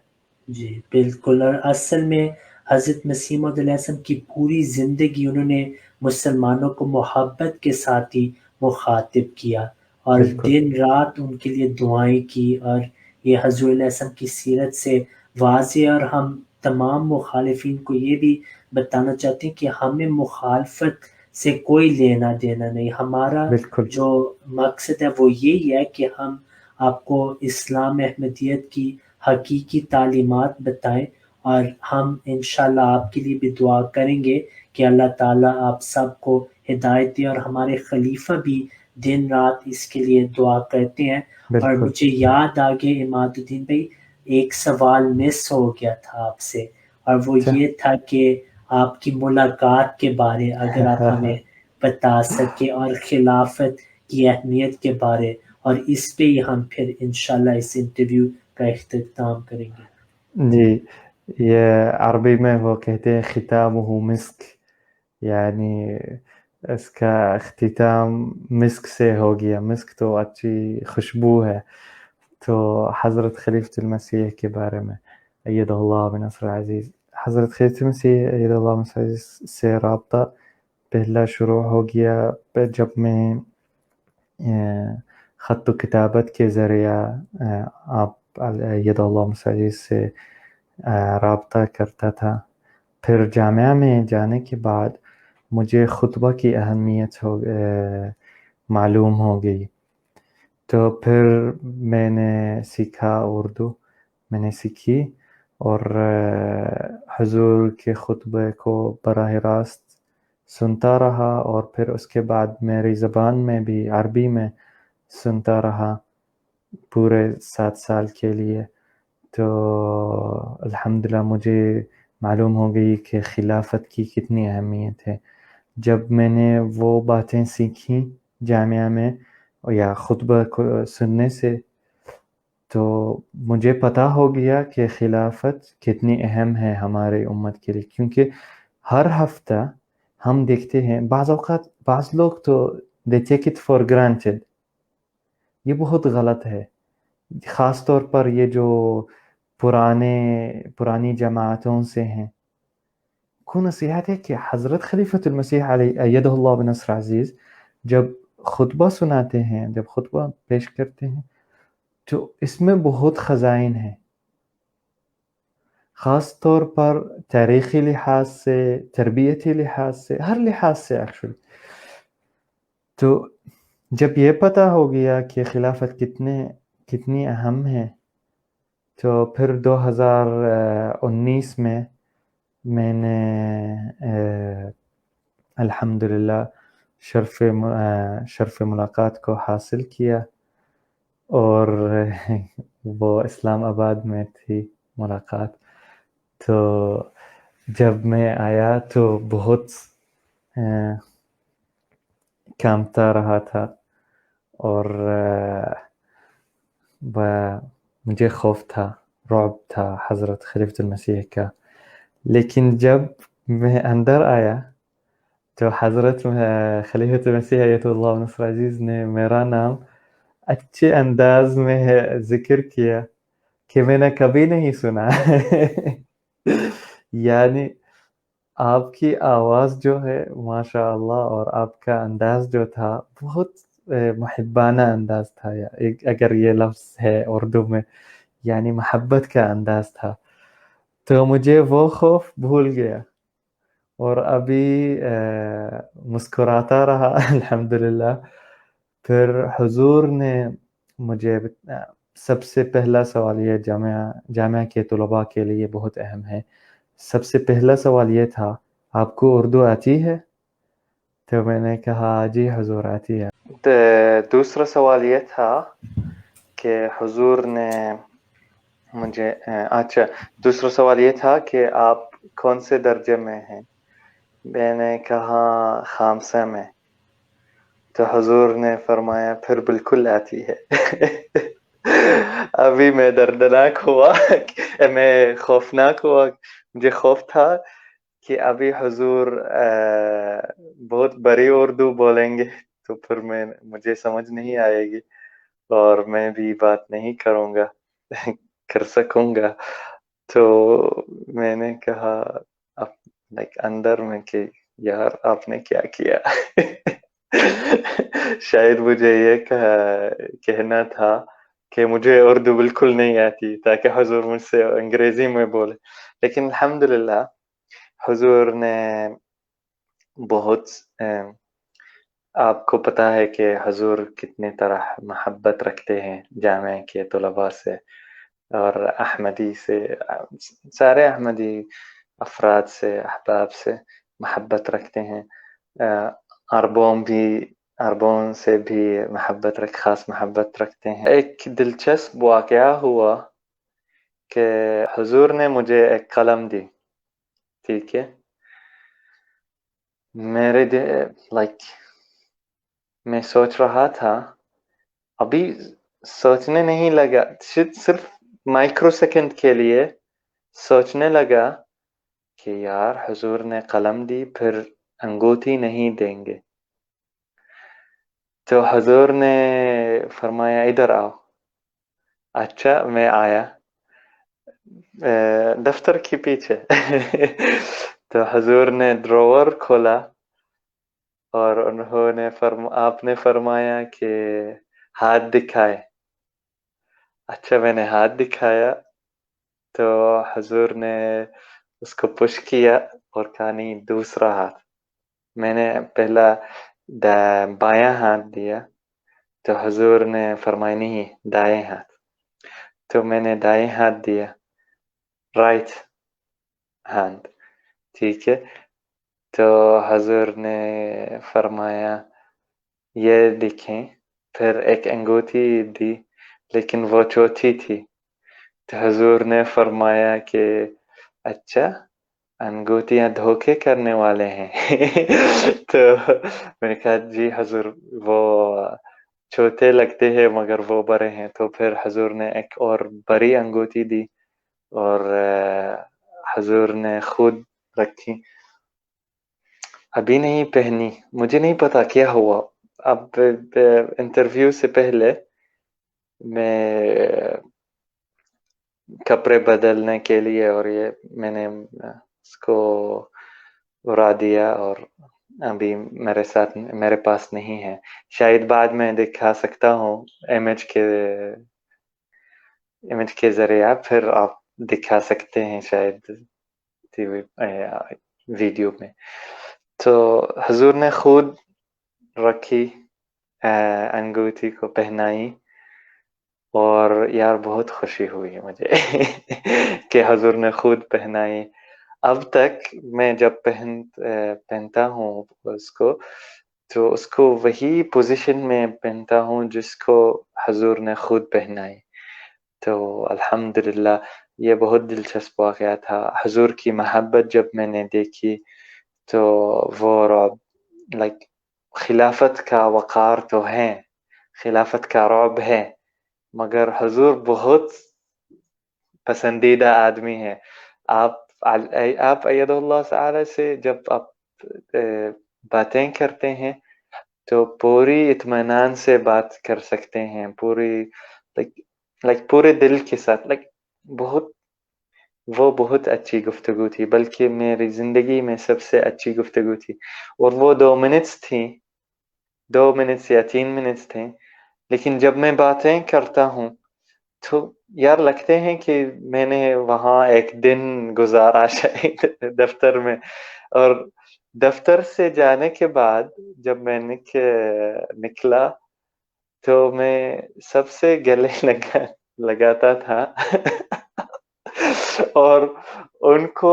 جی بالکل. اور اصل میں حضرت مسیح موعود علیہ السلام کی پوری زندگی انہوں نے مسلمانوں کو محبت کے ساتھ ہی مخاطب کیا اور بالکل. دن رات ان کے لیے دعائیں کی. اور یہ حضور علیہ السلام کی سیرت سے واضح. اور ہم تمام مخالفین کو یہ بھی بتانا چاہتے ہیں کہ ہمیں مخالفت سے کوئی لینا دینا نہیں. ہمارا بالکل. جو مقصد ہے وہ یہی ہے کہ ہم آپ کو اسلام احمدیت کی حقیقی تعلیمات بتائیں. اور ہم انشاءاللہ آپ کے لیے بھی دعا کریں گے کہ اللہ تعالیٰ آپ سب کو ہدایت دے. اور ہمارے خلیفہ بھی دن رات اس کے لیے دعا کرتے ہیں. اور بالکل. مجھے یاد آ گیا عماد الدین بھائی ایک سوال مس ہو گیا تھا آپ سے، اور وہ یہ تھا کہ آپ کی ملاقات کے بارے اگر آپ ہمیں بتا سکے اور خلافت کی اہمیت کے بارے، اور اس پہ ہی ہم پھر انشاءاللہ اس انٹرویو کا اختتام کریں گے. جی، یہ عربی میں وہ کہتے ہیں ختامہ مسک، یعنی اس کا اختتام مسک سے ہو گیا. مسک تو اچھی خوشبو ہے. تو حضرت خلیفۃ المسیح کے بارے میں ایدہ اللہ بنصر عزیز، حضرت خلیفۃ المسیح ایدہ اللہ بنصر عزیز سے رابطہ پہلا شروع ہو گیا جب میں خط و کتابت کے ذریعہ آپ ایدہ اللہ بنصر عزیز سے رابطہ کرتا تھا. پھر جامعہ میں جانے کے بعد مجھے خطبہ کی اہمیت معلوم ہو گئی. تو پھر میں نے سیکھا اردو، میں نے سیکھی اور حضور کے خطبے کو براہ راست سنتا رہا. اور پھر اس کے بعد میری زبان میں بھی عربی میں سنتا رہا پورے 7 سال کے لیے. تو الحمدللہ مجھے معلوم ہو گئی کہ خلافت کی کتنی اہمیت ہے. جب میں نے وہ باتیں سیکھیں جامعہ میں یا خطبہ کو سننے سے، تو مجھے پتہ ہو گیا کہ خلافت کتنی اہم ہے ہمارے امت کے لیے. کیونکہ ہر ہفتہ ہم دیکھتے ہیں بعض اوقات بعض لوگ تو they take it for granted. یہ بہت غلط ہے، خاص طور پر یہ جو پرانی جماعتوں سے ہیں. کو نصیحت ہے کہ حضرت خلیفۃ المسیح علیہ ایدہ اللہ بنصر عزیز جب خطبہ سناتے ہیں، جب خطبہ پیش کرتے ہیں، تو اس میں بہت خزائن ہیں، خاص طور پر تاریخی لحاظ سے، تربیتی لحاظ سے، ہر لحاظ سے ایکچولی. تو جب یہ پتہ ہو گیا کہ خلافت کتنی اہم ہے، تو پھر 2019 میں میں نے الحمدللہ شرف ملاقات کو حاصل کیا، اور وہ اسلام آباد میں تھی ملاقات. تو جب میں آیا تو بہت کامتا رہا تھا اور مجھے خوف تھا، رعب تھا حضرت خلیفۃ المسیح کا. لیکن جب میں اندر آیا تو حضرت خلیفۃ المسیح ایت اللہ نصر عزیز نے میرا نام اچھے انداز میں ذکر کیا کہ میں نے کبھی نہیں سنا. یعنی آپ کی آواز جو ہے ماشاء اللہ، اور آپ کا انداز جو تھا بہت محبانہ انداز تھا، اگر یہ لفظ ہے اردو میں، یعنی محبت کا انداز تھا. تو مجھے وہ خوف بھول گیا اور ابھی مسکراتا رہا الحمدللہ. پھر حضور نے مجھے سب سے پہلا سوال، یہ جامعہ کے طلباء کے لیے بہت اہم ہے، سب سے پہلا سوال یہ تھا آپ کو اردو آتی ہے؟ تو میں نے کہا جی حضور آتی ہے. دوسرا سوال یہ تھا کہ حضور نے مجھے دوسرا سوال یہ تھا کہ آپ کون سے درجے میں ہیں؟ میں نے کہا خامسہ میں. تو حضور نے فرمایا پھر بالکل آتی ہے. ابھی میں دردناک ہوا، میں خوفناک ہوا، مجھے خوف تھا کہ ابھی حضور بہت بڑی اردو بولیں گے تو پھر مجھے سمجھ نہیں آئے گی اور میں بھی بات نہیں کر سکوں گا. تو میں نے کہا اندر میں کہ یار آپ نے کیا کیا. شاید مجھے یہ کہنا تھا کہ مجھے اردو بالکل نہیں آتی تاکہ حضور مجھ سے انگریزی میں بولے. لیکن الحمدللہ حضور نے بہت، آپ کو پتا ہے کہ حضور کتنے طرح محبت رکھتے ہیں جامعہ کے طلباء سے اور احمدی سے، سارے احمدی افراد سے، احباب سے محبت رکھتے ہیں. عربوں سے بھی خاص محبت رکھتے ہیں. ایک دلچسپ واقعہ ہوا کہ حضور نے مجھے ایک قلم دی، ٹھیک ہے، میں سوچ رہا تھا، ابھی سوچنے نہیں لگا، صرف مائکرو سیکنڈ کے لیے سوچنے لگا کہ یار حضور نے قلم دی، پھر انگوٹھی نہیں دیں گے. تو حضور نے فرمایا ادھر آؤ. اچھا میں آیا دفتر کے پیچھے. تو حضور نے ڈراور کھولا اور آپ نے فرمایا کہ ہاتھ دکھائے. اچھا میں نے ہاتھ دکھایا تو حضور نے اس کو پش کیا اور کہا نہیں دوسرا ہاتھ. میں نے پہلا بایاں ہاتھ دیا تو حضور نے فرمایا نہیں دائیں ہاتھ. تو میں نے دائیں ہاتھ دیا، رائٹ ہینڈ، ٹھیک ہے. تو حضور نے فرمایا یہ دیکھیں، پھر ایک انگوٹھی دی لیکن وہ چوتھی تھی. تو حضور نے فرمایا کہ اچھا انگوٹیاں دھوکے کرنے والے ہیں. تو میں نے کہا جی حضور وہ چھوٹے لگتے ہیں مگر وہ بڑے ہیں. تو پھر حضور نے ایک اور بڑی انگوٹھی دی اور حضور نے خود رکھی. ابھی نہیں پہنی، مجھے نہیں پتا کیا ہوا. اب انٹرویو سے پہلے میں کپڑے بدلنے کے لیے اور یہ میں نے اس کو اڑا دیا اور ابھی میرے پاس نہیں ہے. شاید بعد میں دکھا سکتا ہوں امیج کے ذریعہ، پھر آپ دکھا سکتے ہیں شاید ویڈیو میں. تو حضور نے خود رکھی، انگوٹھی کو پہنائی اور یار بہت خوشی ہوئی مجھے کہ حضور نے خود پہنائی. اب تک میں جب پہنتا ہوں اس کو تو اس کو وہی پوزیشن میں پہنتا ہوں جس کو حضور نے خود پہنائی. تو الحمدللہ یہ بہت دلچسپ واقعہ تھا. حضور کی محبت جب میں نے دیکھی تو وہ خلافت کا وقار تو ہے، خلافت کا رعب ہے، مگر حضور بہت پسندیدہ آدمی ہے. آپ اید اللہ تعالی سے جب آپ باتیں کرتے ہیں تو پوری اطمینان سے بات کر سکتے ہیں، پوری پورے دل کے ساتھ. وہ بہت اچھی گفتگو تھی، بلکہ میری زندگی میں سب سے اچھی گفتگو تھی. اور وہ 2 منٹس تھیں، 2 منٹس یا 3 منٹس تھے، لیکن جب میں باتیں کرتا ہوں تو یار لگتے ہیں کہ میں نے وہاں ایک دن گزارا شاید دفتر میں. اور دفتر سے جانے کے بعد جب میں نکلا تو میں سب سے گلے لگاتا تھا اور ان کو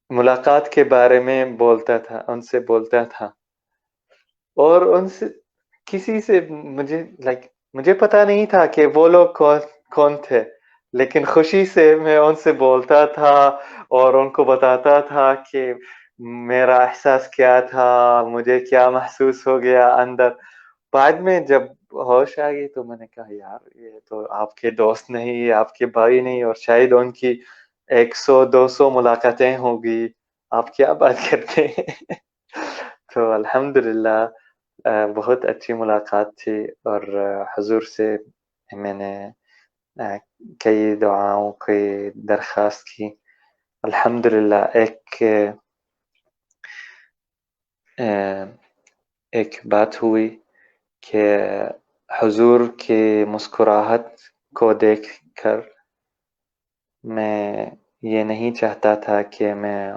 ملاقات کے بارے میں بولتا تھا، ان سے بولتا تھا. اور ان سے کسی سے مجھے پتا نہیں تھا کہ وہ لوگ کون تھے، لیکن خوشی سے میں ان سے بولتا تھا اور ان کو بتاتا تھا کہ میرا احساس کیا تھا، مجھے کیا محسوس ہو گیا اندر. بعد میں جب ہوش آ گئی تو میں نے کہا یار یہ تو آپ کے دوست نہیں، یہ آپ کے بھائی نہیں، اور شاید ان کی 100-200 ملاقاتیں ہوگی، آپ کیا بات کرتے ہیں. تو الحمدللہ بہت اچھی ملاقات تھی. اور حضور سے میں نے کئی دعاؤں کی درخواست کی. الحمدللہ ایک بات ہوئی کہ حضور کی مسکراہٹ کو دیکھ کر میں یہ نہیں چاہتا تھا کہ میں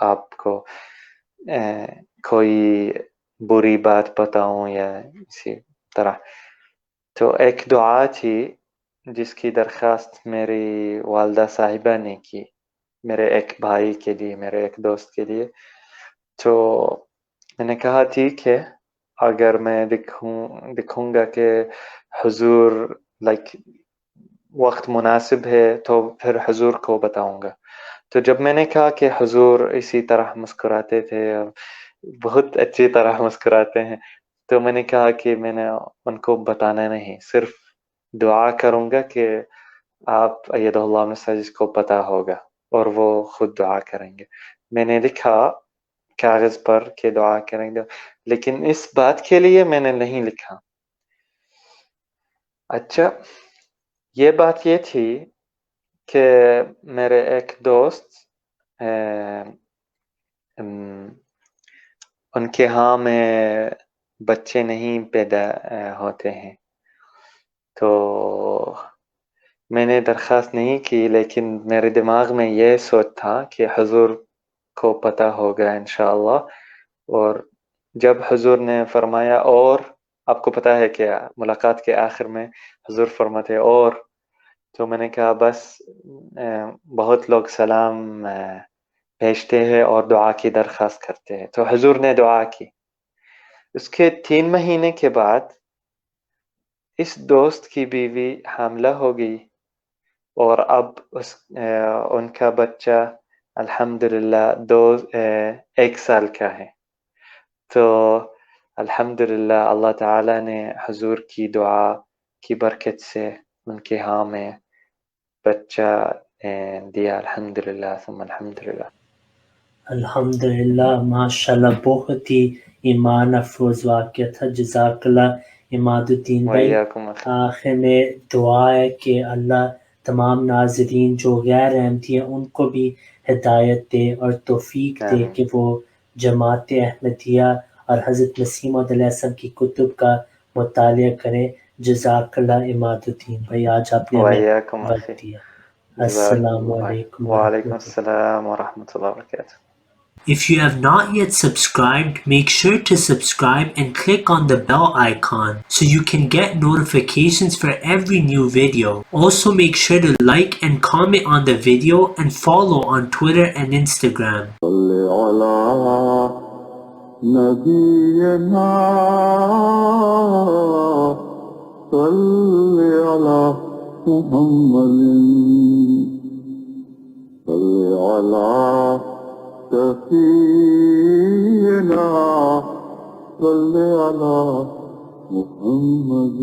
آپ کو کوئی بری بات بتاؤں یا اسی طرح. تو ایک دعا تھی جس کی درخواست میری والدہ صاحبہ نے کی میرے ایک بھائی کے لیے، میرے ایک دوست کے لیے. تو میں نے کہا ٹھیک ہے، اگر میں دکھوں گا کہ حضور وقت مناسب ہے تو پھر حضور کو بتاؤں گا. تو جب میں نے کہا کہ حضور اسی طرح مسکراتے تھے، بہت اچھی طرح مسکراتے ہیں، تو میں نے کہا کہ میں نے ان کو بتانا نہیں، صرف دعا کروں گا کہ آپ ایدہ اللہ مسا جس کو پتا ہوگا اور وہ خود دعا کریں گے. میں نے لکھا کاغذ پر کہ دعا کریں گے، لیکن اس بات کے لیے میں نے نہیں لکھا. اچھا، یہ بات یہ تھی کہ میرے ایک دوست ان کے ہاں میں بچے نہیں پیدا ہوتے ہیں، تو میں نے درخواست نہیں کی، لیکن میرے دماغ میں یہ سوچ تھا کہ حضور کو پتہ ہوگا انشاءاللہ. اور جب حضور نے فرمایا اور آپ کو پتہ ہے کہ ملاقات کے آخر میں حضور فرماتے اور، تو میں نے کہا بس بہت لوگ سلام بھیجتے ہیں اور دعا کی درخواست کرتے ہیں. تو حضور نے دعا کی. اس کے 3 مہینے کے بعد اس دوست کی بیوی حاملہ ہو گئی، اور اب ان کا بچہ الحمدللہ 1 سال کا ہے. تو الحمدللہ اللہ تعالی نے حضور کی دعا کی برکت سے ان کے ہاں میں بچہ دیا. الحمدللہ ثم الحمدللہ. الحمدللہ، ماشاءاللہ، بہت ہی ایمان افروز واقعہ تھا. جزاک اللہ عماد الدین بھائی. وإياكم أخي. آخر میں دعا ہے کہ اللہ تمام ناظرین جو غیر احمدی ہیں ان کو بھی ہدایت دے اور توفیق دے آمین. کہ وہ جماعت احمدیہ اور حضرت مسیح موعود علیہ السلام کی کتب کا مطالعہ کریں. جزاک اللہ عماد الدین بھائی، آج آپ نے ہمیں وإياكم وقت أخي. دیا. جزاكم السلام الله. علیکم وعليكم ورحمۃ اللہ. السلام ورحمة الله وبركاته. If you have not yet subscribed, make sure to subscribe and click on the bell icon so you can get notifications for every new video. Also make sure to like and comment on the video and follow on Twitter and Instagram. صل على نبينا صل على محمد صل على سفينا صل على محمد